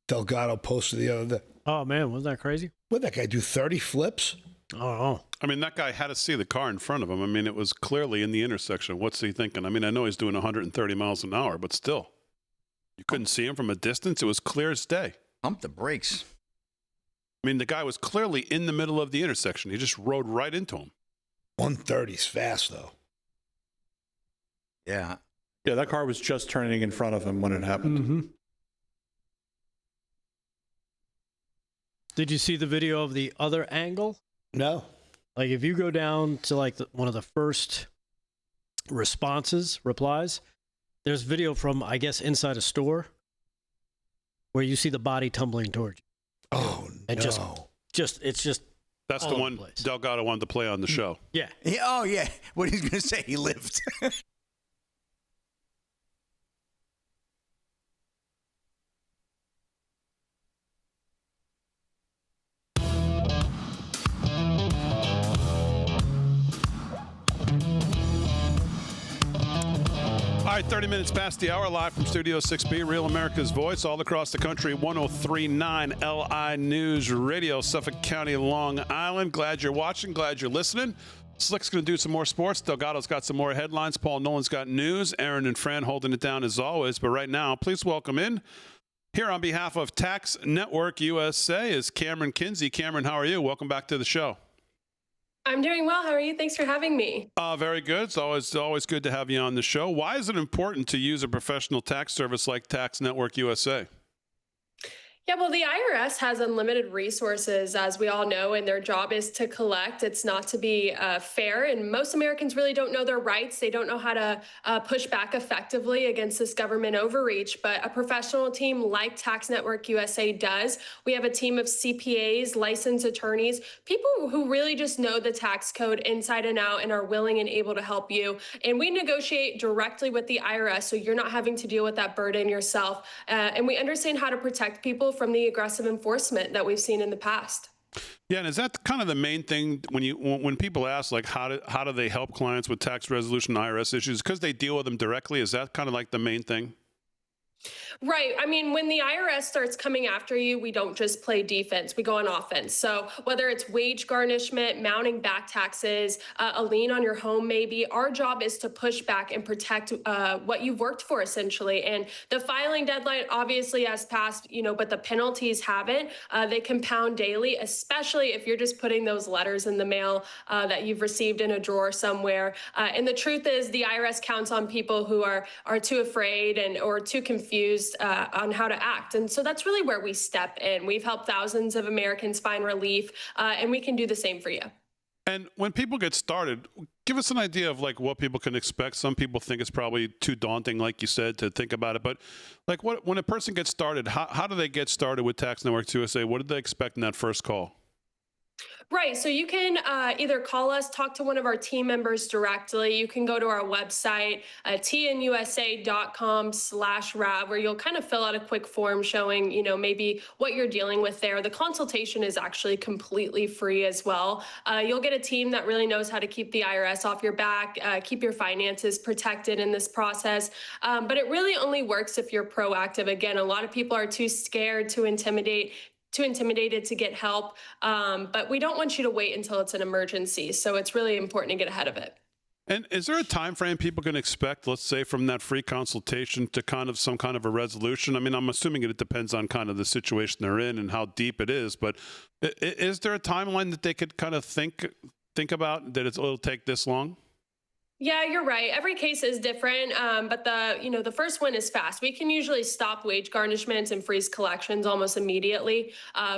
Delgado posted the other day. Oh man, wasn't that crazy? What'd that guy do? 30 flips? Oh. I mean, that guy had to see the car in front of him. I mean, it was clearly in the intersection. What's he thinking? I mean, I know he's doing 130 miles an hour, but still, you couldn't see him from a distance. It was clear as day. Pump the brakes. I mean, the guy was clearly in the middle of the intersection. He just rode right into him. 130 is fast, though. Yeah. Yeah, that car was just turning in front of him when it happened. Mm-hmm. Did you see the video of the other angle? No. Like if you go down to like one of the first replies, there's video from, I guess, inside a store where you see the body tumbling towards you. Oh, and no. it's just That's all the over one place. Delgado wanted to play on the show. Yeah. Oh, yeah. What he's going to say, he lived. All right, 30 minutes past the hour, live from Studio 6B, Real America's Voice, all across the country, 103.9 LI News Radio, Suffolk County, Long Island. Glad you're watching, glad you're listening. Slick's going to do some more sports. Delgado's got some more headlines. Paul Nolan's got news. Aaron and Fran holding it down as always. But right now, please welcome in, here on behalf of Tax Network USA, is Cameron Kinsey. Cameron, how are you? Welcome back to the show. I'm doing well. How are you? Thanks for having me. Very good. It's always good to have you on the show. Why is it important to use a professional tax service like Tax Network USA? Yeah, well, the IRS has unlimited resources, as we all know, and their job is to collect. It's not to be fair. And most Americans really don't know their rights. They don't know how to push back effectively against this government overreach. But a professional team like Tax Network USA does. We have a team of CPAs, licensed attorneys, people who really just know the tax code inside and out and are willing and able to help you. And we negotiate directly with the IRS, so you're not having to deal with that burden yourself. And we understand how to protect people from the aggressive enforcement that we've seen in the past. Yeah, and is that kind of the main thing when people ask, like, how do they help clients with tax resolution IRS issues? Because they deal with them directly. Is that kind of like the main thing? Right. I mean, when the IRS starts coming after you, we don't just play defense, we go on offense. So whether it's wage garnishment, mounting back taxes, a lien on your home, maybe, our job is to push back and protect what you've worked for, essentially. And the filing deadline obviously has passed, but the penalties haven't. They compound daily, especially if you're just putting those letters in the mail that you've received in a drawer somewhere. And the truth is the IRS counts on people who are too afraid or too confused on how to act. And so that's really where we step in. We've helped thousands of Americans find relief, and we can do the same for you. And when people get started, give us an idea of like what people can expect. Some people think it's probably too daunting, like you said, to think about it. But like when a person gets started, how do they get started with Tax Network USA? What did they expect in that first call? Right. So you can either call us, talk to one of our team members directly. You can go to our website, tnusa.com/RAV, where you'll kind of fill out a quick form showing, maybe what you're dealing with there. The consultation is actually completely free as well. You'll get a team that really knows how to keep the IRS off your back, keep your finances protected in this process. But it really only works if you're proactive. Again, a lot of people are too scared, too intimidated to get help. But we don't want you to wait until it's an emergency. So it's really important to get ahead of it. And is there a time frame people can expect, let's say, from that free consultation to kind of some kind of a resolution? I mean, I'm assuming it depends on kind of the situation they're in and how deep it is. But is there a timeline that they could kind of think about that it'll take this long? Yeah, you're right. Every case is different, but the first one is fast. We can usually stop wage garnishments and freeze collections almost immediately.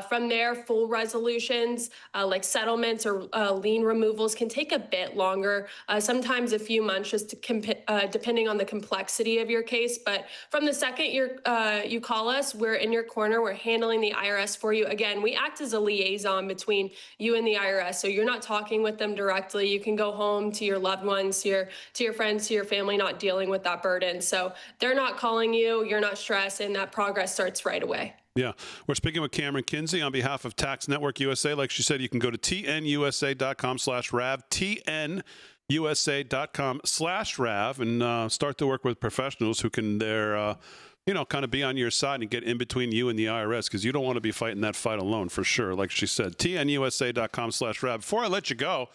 From there, full resolutions like settlements or lien removals can take a bit longer, sometimes a few months, just depending on the complexity of your case. But from the second you call us, we're in your corner. We're handling the IRS for you. Again, we act as a liaison between you and the IRS, so you're not talking with them directly. You can go home to your loved ones, to your friends, to your family, not dealing with that burden. So they're not calling you, you're not stressed, and that progress starts right away. Yeah. We're speaking with Cameron Kinsey on behalf of Tax Network USA. Like she said, you can go to tnusa.com/RAV, tnusa.com/RAV, and start to work with professionals who can kind of be on your side and get in between you and the IRS, because you don't want to be fighting that fight alone, for sure. Like she said, tnusa.com/RAV. Before I let you go,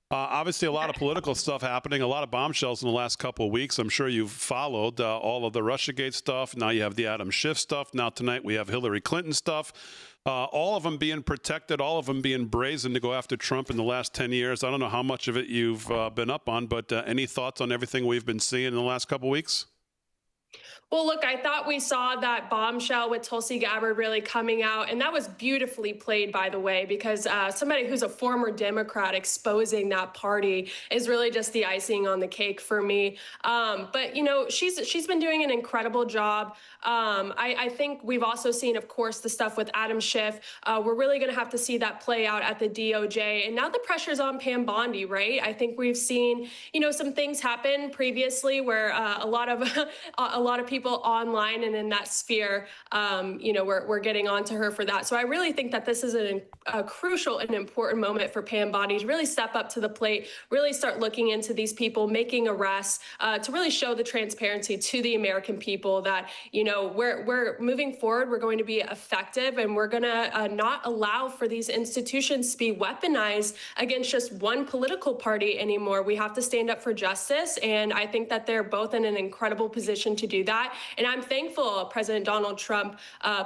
obviously, a lot of political stuff happening, a lot of bombshells in the last couple of weeks. I'm sure you've followed all of the Russiagate stuff. Now you have the Adam Schiff stuff. Now tonight we have Hillary Clinton stuff. All of them being protected, all of them being brazen to go after Trump in the last 10 years. I don't know how much of it you've been up on, but any thoughts on everything we've been seeing in the last couple of weeks? Well, look, I thought we saw that bombshell with Tulsi Gabbard really coming out, and that was beautifully played, by the way, because somebody who's a former Democrat exposing that party is really just the icing on the cake for me. But you know, she's been doing an incredible job. I think we've also seen, of course, the stuff with Adam Schiff. We're really going to have to see that play out at the DOJ, and now the pressure's on Pam Bondi, right? I think we've seen, you know, some things happen previously where a lot of people online and in that sphere, you know, we're getting onto her for that. So I really think that this is a crucial and important moment for Pam Bondi to really step up to the plate, really start looking into these people, making arrests, to really show the transparency to the American people that, you know, we're moving forward, we're going to be effective, and we're going to not allow for these institutions to be weaponized against just one political party anymore. We have to stand up for justice, and I think that they're both in an incredible position to do that. And I'm thankful President Donald Trump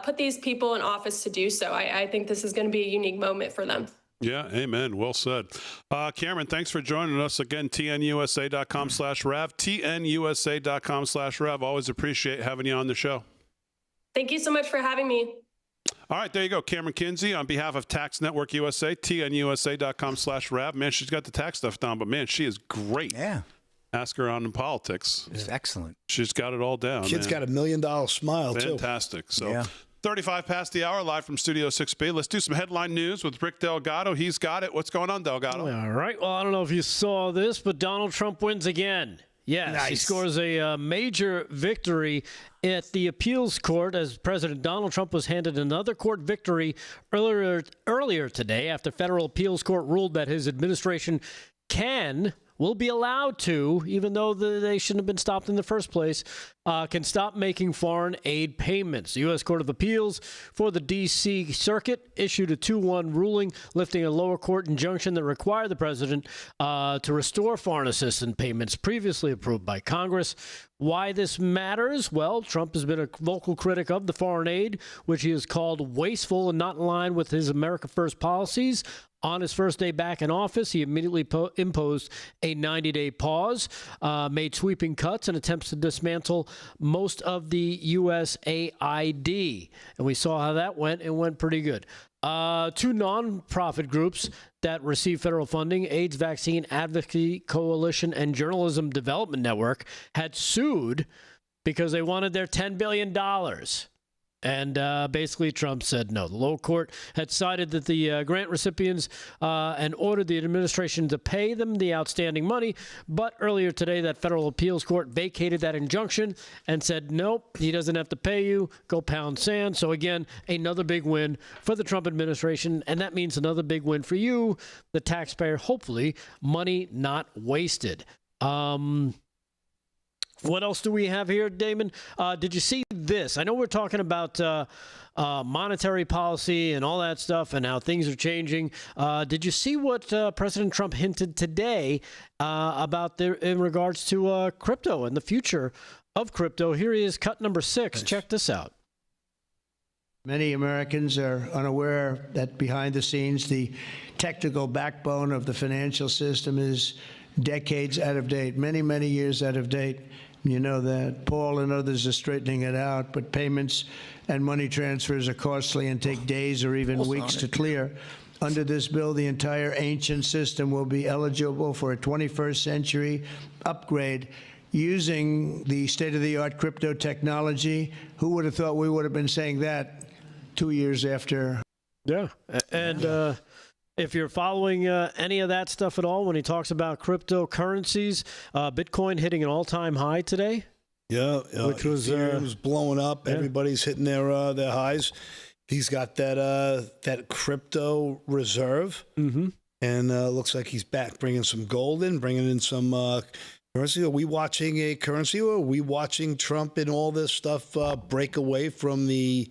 put these people in office to do so. I think this is going to be a unique moment for them. Yeah, amen. Well said. Cameron, thanks for joining us again. TNUSA.com/Rev. TNUSA.com/Rev. Always appreciate having you on the show. Thank you so much for having me. All right, there you go. Cameron Kinsey on behalf of Tax Network USA, TNUSA.com/Rev. Man, she's got the tax stuff down, but man, she is great. Yeah. Ask her on politics. It's excellent. She's got it all down. Kid's got $1 million smile, too. Fantastic. So, yeah. 35 past the hour, live from Studio 6B. Let's do some headline news with Rick Delgado. He's got it. What's going on, Delgado? All right. Well, I don't know if you saw this, but Donald Trump wins again. Yes, nice. He scores a major victory at the appeals court as President Donald Trump was handed another court victory earlier today after federal appeals court ruled that his administration will be allowed to, even though they shouldn't have been stopped in the first place, can stop making foreign aid payments. The U.S. Court of Appeals for the D.C. Circuit issued a 2-1 ruling lifting a lower court injunction that required the president to restore foreign assistance payments previously approved by Congress. Why this matters? Well, Trump has been a vocal critic of the foreign aid, which he has called wasteful and not in line with his America First policies. On his first day back in office, he immediately imposed a 90-day pause, made sweeping cuts and attempts to dismantle most of the USAID. And we saw how that went. It went pretty good. 2 nonprofit groups that receive federal funding, AIDS Vaccine Advocacy Coalition and Journalism Development Network, had sued because they wanted their $10 billion. And basically, Trump said no. The lower court had cited that the grant recipients and ordered the administration to pay them the outstanding money. But earlier today, that federal appeals court vacated that injunction and said, nope, he doesn't have to pay you. Go pound sand. So again, another big win for the Trump administration. And that means another big win for you, the taxpayer. Hopefully, money not wasted. What else do we have here, Damon? Did you see this? I know we're talking about monetary policy and all that stuff and how things are changing. Did you see what President Trump hinted today about in regards to crypto and the future of crypto? Here he is, cut number 6. Check this out. Many Americans are unaware that behind the scenes, the technical backbone of the financial system is decades out of date, many, many years out of date. You know that. Paul and others are straightening it out, but payments and money transfers are costly and take days or even weeks to clear. Under this bill, the entire ancient system will be eligible for a 21st century upgrade using the state-of-the-art crypto technology. Who would have thought we would have been saying that 2 years after? Yeah, and if you're following any of that stuff at all, when he talks about cryptocurrencies, Bitcoin hitting an all-time high today. Yeah, which was blowing up. Yeah. Everybody's hitting their highs. He's got that crypto reserve, and looks like he's back, bringing some gold in, bringing in some currency. Are we watching a currency, or are we watching Trump and all this stuff break away from the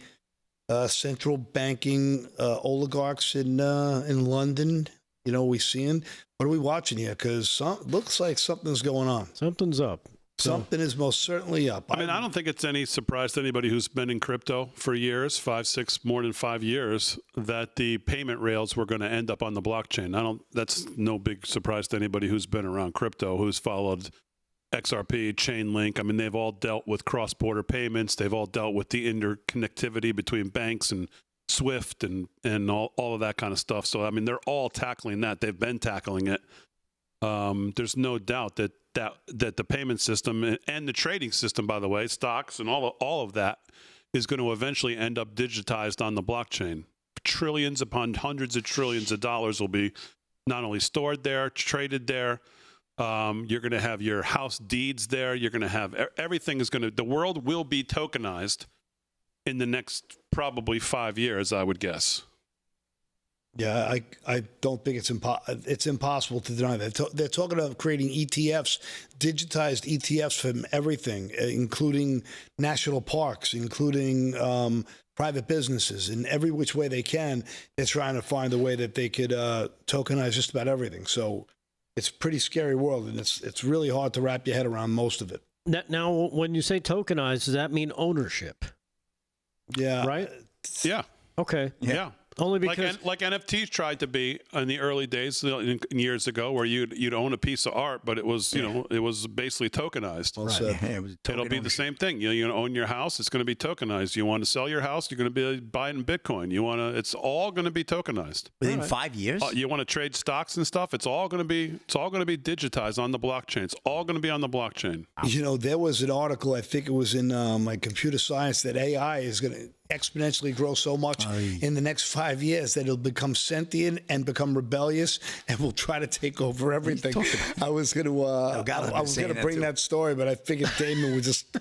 central banking oligarchs in London? You know, we seeing, what are we watching here? Because looks like something's going on. Something's up. Something is most certainly up. I mean, I don't think it's any surprise to anybody who's been in crypto for years, more than 5 years, that the payment rails were going to end up on the blockchain. That's no big surprise to anybody who's been around crypto, who's followed XRP, Chainlink. I mean, they've all dealt with cross-border payments. They've all dealt with the interconnectivity between banks and SWIFT and all of that kind of stuff. So, I mean, they're all tackling that. They've been tackling it. There's no doubt that the payment system and the trading system, by the way, stocks and all of that is going to eventually end up digitized on the blockchain. Trillions upon hundreds of trillions of dollars will be not only stored there, traded there. You're going to have your house deeds there. You're going to have everything is going to. The world will be tokenized in the next probably 5 years, I would guess. Yeah, I don't think it's impossible to deny that. They're talking about creating ETFs, digitized ETFs from everything, including national parks, including private businesses. In every which way they can, they're trying to find a way that they could tokenize just about everything. So it's a pretty scary world, and it's really hard to wrap your head around most of it. Now, when you say tokenize, does that mean ownership? Yeah. Right? Yeah. Okay. Yeah. Only because like NFTs tried to be in the early days, years ago, where you'd own a piece of art, but it was it was basically tokenized. Well, It'll be the same thing. You own your house, it's going to be tokenized. You want to sell your house, you're going to be buying Bitcoin. It's all going to be tokenized within 5 years. You want to trade stocks and stuff. It's all going to be digitized on the blockchain. It's all going to be on the blockchain. You know, there was an article, I think it was in my computer science, that AI is going to exponentially grow so much in the next 5 years that it'll become sentient and become rebellious and will try to take over everything. I was going to bring that story, but I figured Damon would just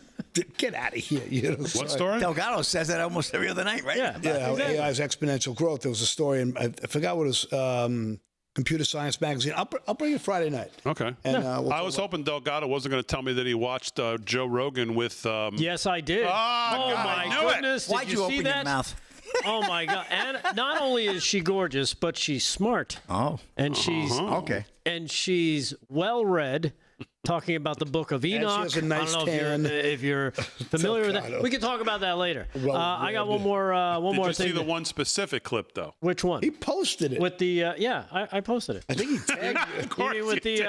get out of here. You know, what story? Delgado says that almost every other night, right? Yeah, exactly. AI's exponential growth. There was a story, and I forgot what it was. Computer Science Magazine. I'll bring it Friday night. Okay. And, I was hoping Delgado wasn't going to tell me that he watched Joe Rogan with. Yes, I did. Oh, my goodness! Why'd you open that? your mouth? Oh my God! And not only is she gorgeous, but she's smart. Oh. And she's okay. And she's well read. Talking about the Book of Enoch. And she has a nice I don't know if you're familiar with that. We can talk about that later. I got one more thing. Did you see the one specific clip though? Which one? He posted it. With the I posted it. I think he tagged you. Of course with you did.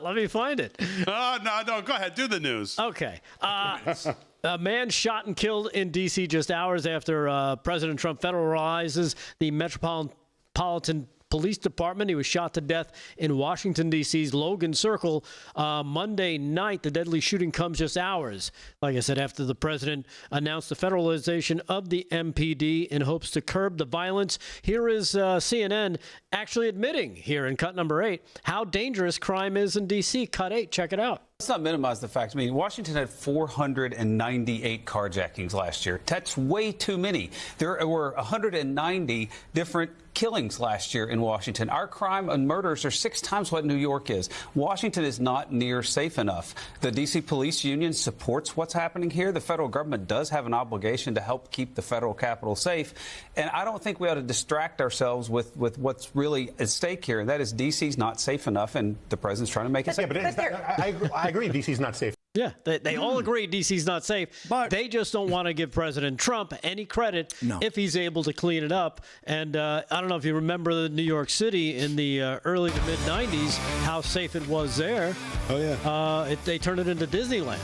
Let me find it. No, go ahead, do the news. Okay. A man shot and killed in D.C. just hours after President Trump federalizes the Metropolitan Police Department. He was shot to death in Washington, D.C.'s Logan Circle Monday night. The deadly shooting comes just hours, like I said, after the president announced the federalization of the MPD in hopes to curb the violence. Here is CNN actually admitting here in cut number 8 how dangerous crime is in D.C. Cut 8. Check it out. Let's not minimize the fact. I mean, Washington had 498 carjackings last year. That's way too many. There were 190 different killings last year in Washington. Our crime and murders are 6 times what New York is. Washington is not near safe enough. The D.C. Police Union supports what's happening here. The federal government does have an obligation to help keep the federal capital safe. And I don't think we ought to distract ourselves with what's really at stake here. And that is D.C.'s not safe enough, and the president's trying to make it safe. Yeah, but I agree D.C.'s not safe. Yeah, they all agree D.C.'s not safe. But they just don't want to give President Trump any credit if he's able to clean it up. And I don't know if you remember New York City in the early to mid-'90s, how safe it was there. Oh, yeah. They turned it into Disneyland.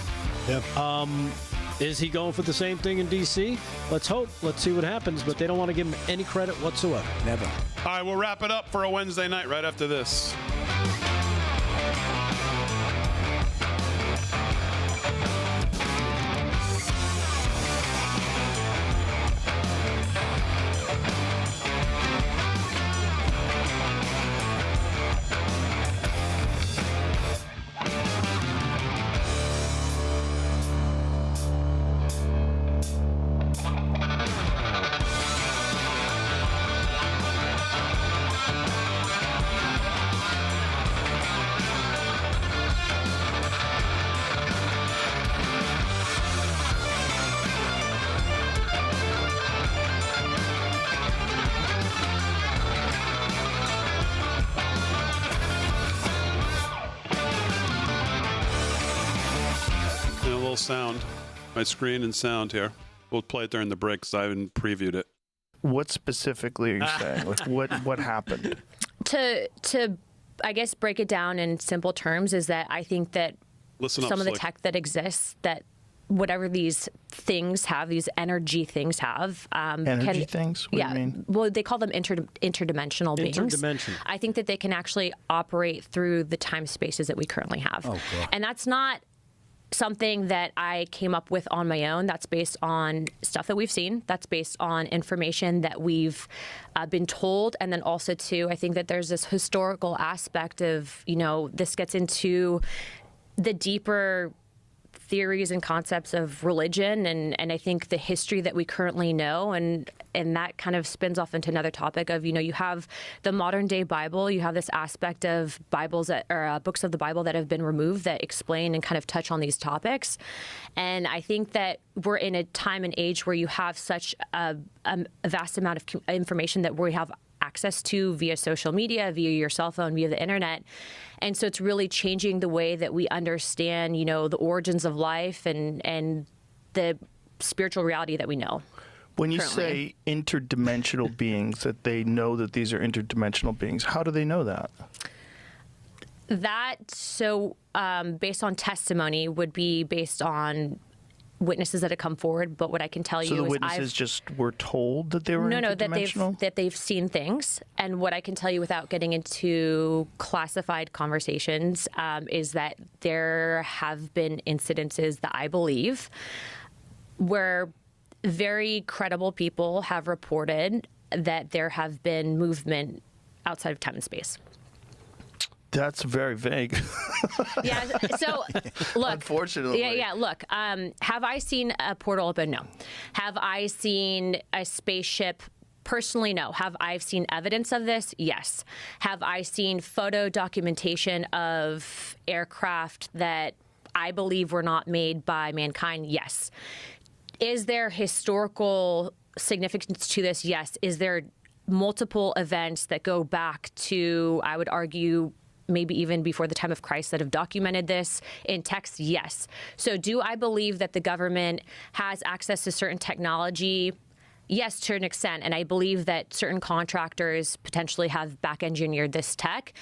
Yep. Is he going for the same thing in D.C.? Let's hope. Let's see what happens. But they don't want to give him any credit whatsoever. Never. All right, we'll wrap it up for a Wednesday night right after this. Sound, my screen and sound here. We'll play it during the break because I haven't previewed it. What specifically are you saying? Like what happened? To I guess break it down in simple terms is that I think that Listen up, some of the Slick. tech that exists, that whatever these things have, these energy things have. Energy things? What do you mean? Well, they call them interdimensional beings. Interdimensional. I think that they can actually operate through the time spaces that we currently have. Oh, God. And that's not something that I came up with on my own. That's based on stuff that we've seen. That's based on information that we've been told. And then also, too, I think that there's this historical aspect of, this gets into the deeper theories and concepts of religion, and I think the history that we currently know, and that kind of spins off into another topic of, you have the modern day Bible, you have this aspect of Bibles or books of the Bible that have been removed that explain and kind of touch on these topics. And I think that we're in a time and age where you have such a vast amount of information that we have access to via social media, via your cell phone, via the internet. And so it's really changing the way that we understand, the origins of life and the spiritual reality that we know. When you currently. say interdimensional beings, that they know that these are interdimensional beings, how do they know that? Based on testimony, would be based on witnesses that have come forward, but what I can tell you is So the witnesses just were told that they were interdimensional? that they've seen things. And what I can tell you without getting into classified conversations is that there have been incidences that I believe where very credible people have reported that there have been movement outside of time and space. That's very vague. Yeah. So, look. Unfortunately. Yeah. Look. Have I seen a portal open? No. Have I seen a spaceship? Personally, no. Have I seen evidence of this? Yes. Have I seen photo documentation of aircraft that I believe were not made by mankind? Yes. Is there historical significance to this? Yes. Is there multiple events that go back to, I would argue, maybe even before the time of Christ that have documented this in text? Yes. So do I believe that the government has access to certain technology? Yes, to an extent. And I believe that certain contractors potentially have back engineered this tech.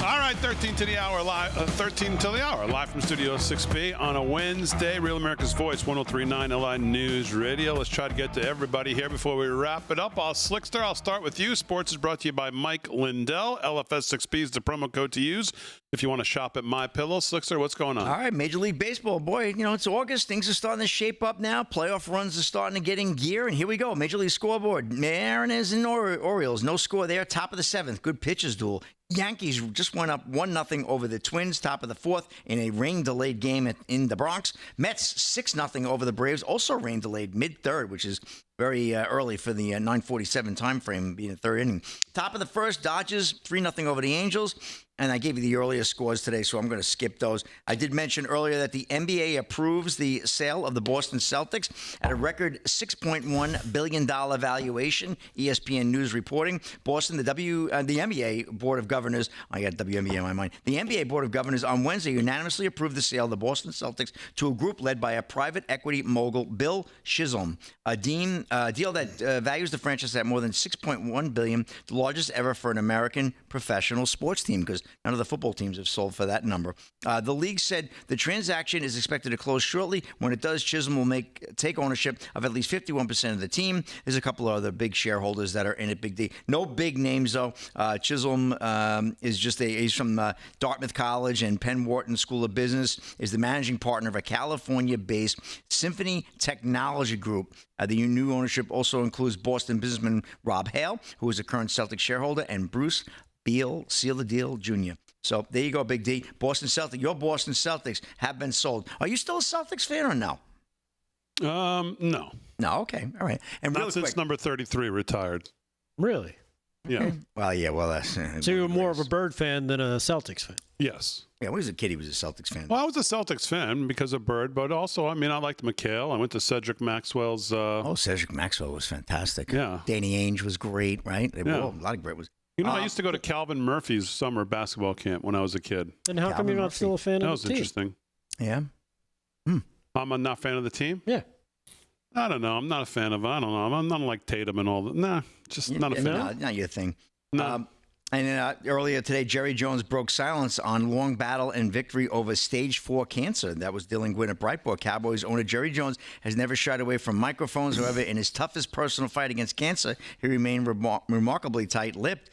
All right, 13 to the hour, live from Studio 6B on a Wednesday. Real America's Voice, 103.9 LI News Radio. Let's try to get to everybody here before we wrap it up. Slickster, I'll start with you. Sports is brought to you by Mike Lindell. LFS6B is the promo code to use if you want to shop at MyPillow. Slickster, what's going on? All right, Major League Baseball. Boy, it's August. Things are starting to shape up now. Playoff runs are starting to get in gear. And here we go. Major League scoreboard. Mariners and Orioles. No score there. Top of the seventh. Good pitchers duel. Yankees just went up 1-0 over the Twins, top of the fourth, in a rain-delayed game in the Bronx. Mets 6-0 over the Braves, also rain-delayed mid-third, which is very early for the 9:47 time frame, being the third inning. Top of the first, Dodgers 3-0 over the Angels. And I gave you the earlier scores today, so I'm going to skip those. I did mention earlier that the NBA approves the sale of the Boston Celtics at a record $6.1 billion valuation, ESPN News reporting. Boston, the NBA Board of Governors, I got WNBA in my mind. The NBA Board of Governors on Wednesday unanimously approved the sale of the Boston Celtics to a group led by a private equity mogul, Bill Chisholm. A deal that values the franchise at more than $6.1 billion, the largest ever for an American professional sports team, because none of the football teams have sold for that number. The league said the transaction is expected to close shortly. When it does, Chisholm will take ownership of at least 51% of the team. There's a couple of other big shareholders that are in it. Big D. No big names though. Chisholm is just he's from Dartmouth College and Penn Wharton School of Business. Is the managing partner of a California-based Symphony Technology Group. The new ownership also includes Boston businessman Rob Hale, who is a current Celtic shareholder, and Bruce Beal, Seal the Deal Jr. So there you go, Big D. Boston Celtics. Your Boston Celtics have been sold. Are you still a Celtics fan or no? No. No, okay. All right. And not really since quick, number 33 retired. Really? Yeah. Well, yeah. Well, that's. So you were more of a Bird fan than a Celtics fan. Yes. Yeah, when he was a kid, he was a Celtics fan. Well, I was a Celtics fan because of Bird, but also, I mean, I liked McHale. I went to Cedric Maxwell's. Cedric Maxwell was fantastic. Yeah. Danny Ainge was great, right? They were Yeah. a lot of great ones. You know, I used to go to Calvin Murphy's summer basketball camp when I was a kid. And how come Calvin you're not Murphy. still a fan That of was the team? interesting. Yeah. I'm not a fan of the team? Yeah. I don't know. I'm not a fan of. I don't know. I'm not like Tatum and all that. Nah, just not a fan. No, not your thing. No. And earlier today, Jerry Jones broke silence on long battle and victory over stage 4 cancer that was dealing with at Breitbart. Cowboys owner Jerry Jones has never shied away from microphones. However, in his toughest personal fight against cancer, he remained remarkably tight-lipped.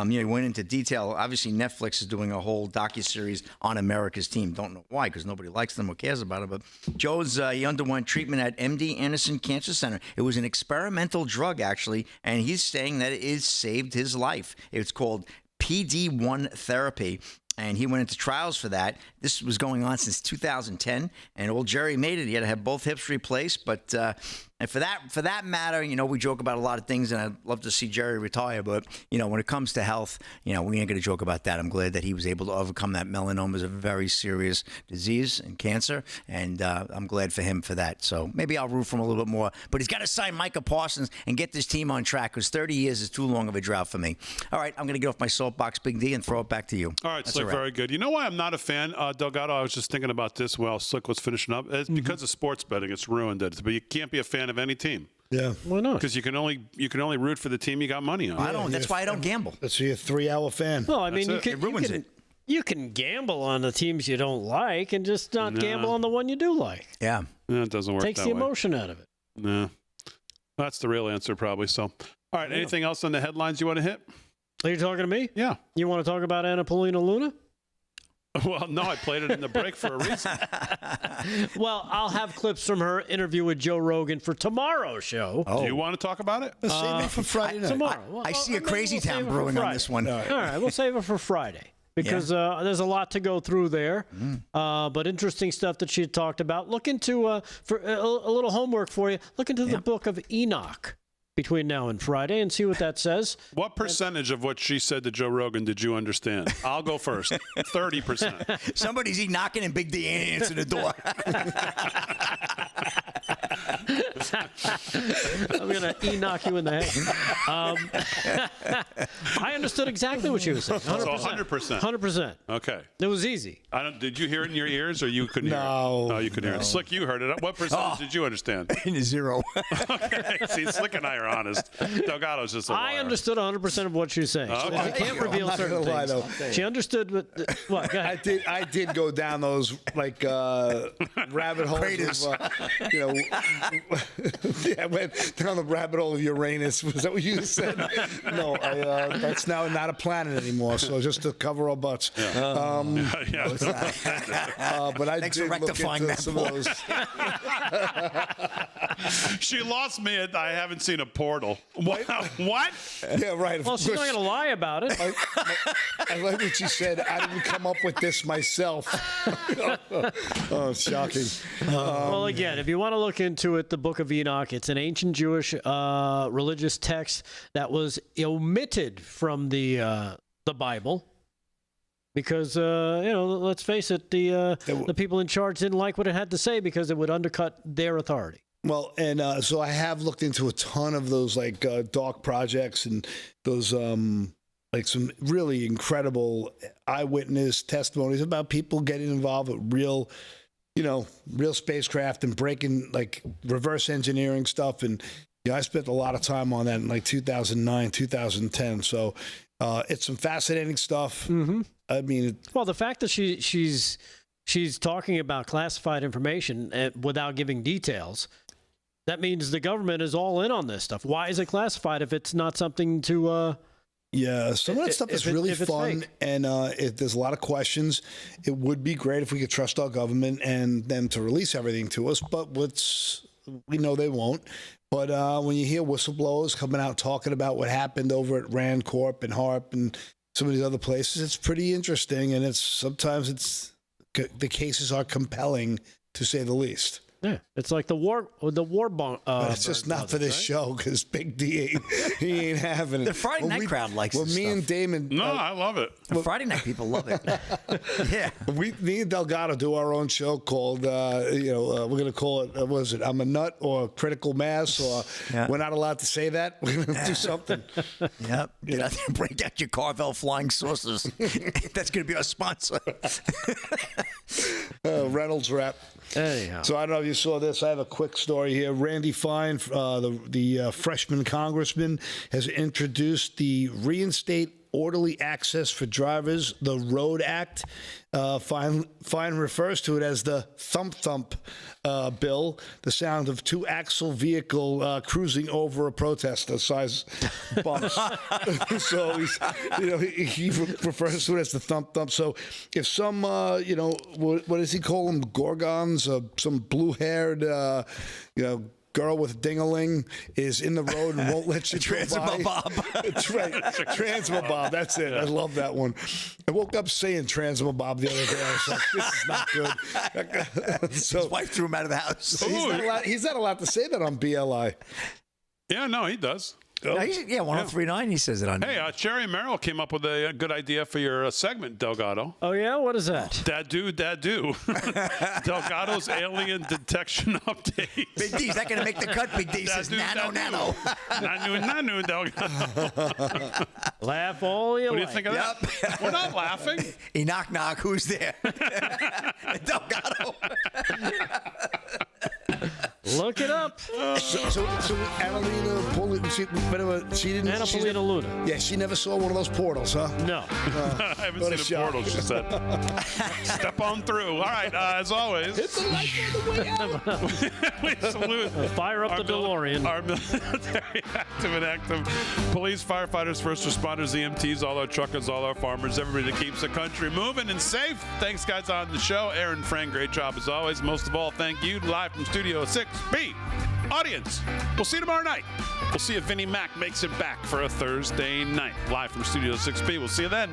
He went into detail. Obviously, Netflix is doing a whole docuseries on America's team. Don't know why, because nobody likes them or cares about it. But Jones, he underwent treatment at MD Anderson Cancer Center. It was an experimental drug, actually, and he's saying that it saved his life. It's called PD-1 therapy, and he went into trials for that. This was going on since 2010, and old Jerry made it. He had to have both hips replaced, but and for that matter, we joke about a lot of things, and I'd love to see Jerry retire, but when it comes to health, we ain't going to joke about that. I'm glad that he was able to overcome that. Melanoma is a very serious disease and cancer, and I'm glad for him for that. So maybe I'll root for him a little bit more, but he's got to sign Micah Parsons and get this team on track, because 30 years is too long of a drought for me. All right, I'm going to get off my soapbox, Big D, and throw it back to you. All right, Slick, very good. You know why I'm not a fan, Delgado? I was just thinking about this while Slick was finishing up. It's because of sports betting. It's ruined it. But you can't be a fan of any team. Yeah. Why not? Because you can only root for the team you got money on. I don't. That's why I don't gamble. That's a 3-hour fan. Well, I mean, it ruins it. You can gamble on the teams you don't like and just not gamble on the one you do like. Yeah. It doesn't work Takes that the way. emotion out of it. No. That's the real answer, probably. So, all right, anything else on the headlines you want to hit? Are you talking to me? Yeah. You want to talk about Anna Paulina Luna? Well, no, I played it in the break for a reason. Well, I'll have clips from her interview with Joe Rogan for tomorrow's show. Do you want to talk about it? Let's save it for Friday night. Tomorrow. I see a crazy town brewing on this one. All right, we'll save it for Friday because there's a lot to go through there. But interesting stuff that she talked about. Look into, for a little homework for you, look into the book of Enoch between now and Friday and see what that says. What percentage of what she said to Joe Rogan did you understand? I'll go first. 30%. Somebody's knocking and Big D ain't answer the door. I'm going to knock you in the head. I understood exactly what she was saying. 100%. So 100%. 100%. Okay. It was easy. Did you hear it in your ears, or you couldn't hear it? No. Oh, you couldn't hear it. Slick, you heard it. What percentage did you understand? Zero. Okay. See, Slick and I are honest. Delgado's just a liar. I understood 100% of what she was saying. Okay. I can't reveal I'm not certain gonna lie, things. though. She understood what? Go ahead. I did go down those rabbit holes of, I went down the rabbit hole of Uranus. Was that what you said? No, that's now not a planet anymore. So just to cover our butts. Yeah. But I Thanks did for rectifying look that, into some of those. She lost me at I haven't seen a portal. What? What? Yeah, right. Well, she's not going to lie about it. I like what she said. I didn't come up with this myself. Oh, shocking. Well, again, if you want to look into it, the Book of Enoch, it's an ancient Jewish religious text that was omitted from the Bible because, let's face it, the people in charge didn't like what it had to say because it would undercut their authority. Well, and so I have looked into a ton of those dark projects and those some really incredible eyewitness testimonies about people getting involved with real spacecraft and breaking reverse engineering stuff. And I spent a lot of time on that in 2009, 2010. So it's some fascinating stuff. Mm-hmm. I mean, well, the fact that she's talking about classified information without giving details, that means the government is all in on this stuff. Why is it classified if it's not something to... Yeah, some of that stuff is really fun, and there's a lot of questions. It would be great if we could trust our government and them to release everything to us, but we know they won't. But when you hear whistleblowers coming out talking about what happened over at Rand Corp and HARP and some of these other places, it's pretty interesting, and sometimes the cases are compelling, to say the least. Yeah, it's like the war but it's just not for this show because Big D he ain't having it. The Friday night crowd likes well, this me stuff. and Damon. No, I love it. The Friday night people love it. Yeah. Me and Delgado do our own show called, we're going to call it, what is it, I'm a Nut or Critical Mass, or we're not allowed to say that. We're going to do something. Yep. Break out your Carvel flying saucers. That's going to be our sponsor. Reynolds rap. Anyhow. So I don't know if you saw this. I have a quick story here. Randy Fine, the freshman congressman, has introduced the Reinstate Orderly Access for Drivers, the ROAD Act. Fine refers to it as the thump bill, the sound of two-axle vehicle cruising over a protester-size bumps. So he refers to it as the thump. So if some, what does he call them, gorgons, some blue-haired, girl with ding-a-ling is in the road and won't let you go by. Bob. That's right. Transmabob. That's it. I love that one. I woke up saying Transmabob the other day. I was like, this is not good. So, his wife threw him out of the house. He's not allowed to say that on BLI. Yeah, no, he does. No, 1039, he says it on. Hey, Cherry Merrill came up with a good idea for your segment, Delgado. Oh, yeah? What is that? Dad do. Delgado's alien detection update. Big D, is that going to make the cut? Big D says nano. Nanu, Delgado. Laugh all you What do you like. think of that? We're not laughing. Knock, who's there? Delgado. Look it up. So Annalena, she didn't. Annalena Luna. Yeah, she never saw one of those portals, huh? No. I haven't seen a portal, she said. Step on through. All right, as always. Hit the light on the way out. We salute. Fire up the DeLorean. Our military, active and active police, firefighters, first responders, EMTs, all our truckers, all our farmers, everybody that keeps the country moving and safe. Thanks, guys, on the show. Aaron, Frank, great job as always. Most of all, thank you. Live from Studio 6B. Audience, we'll see you tomorrow night. We'll see if Vinnie Mac makes it back for a Thursday night. Live from Studio 6B. We'll see you then.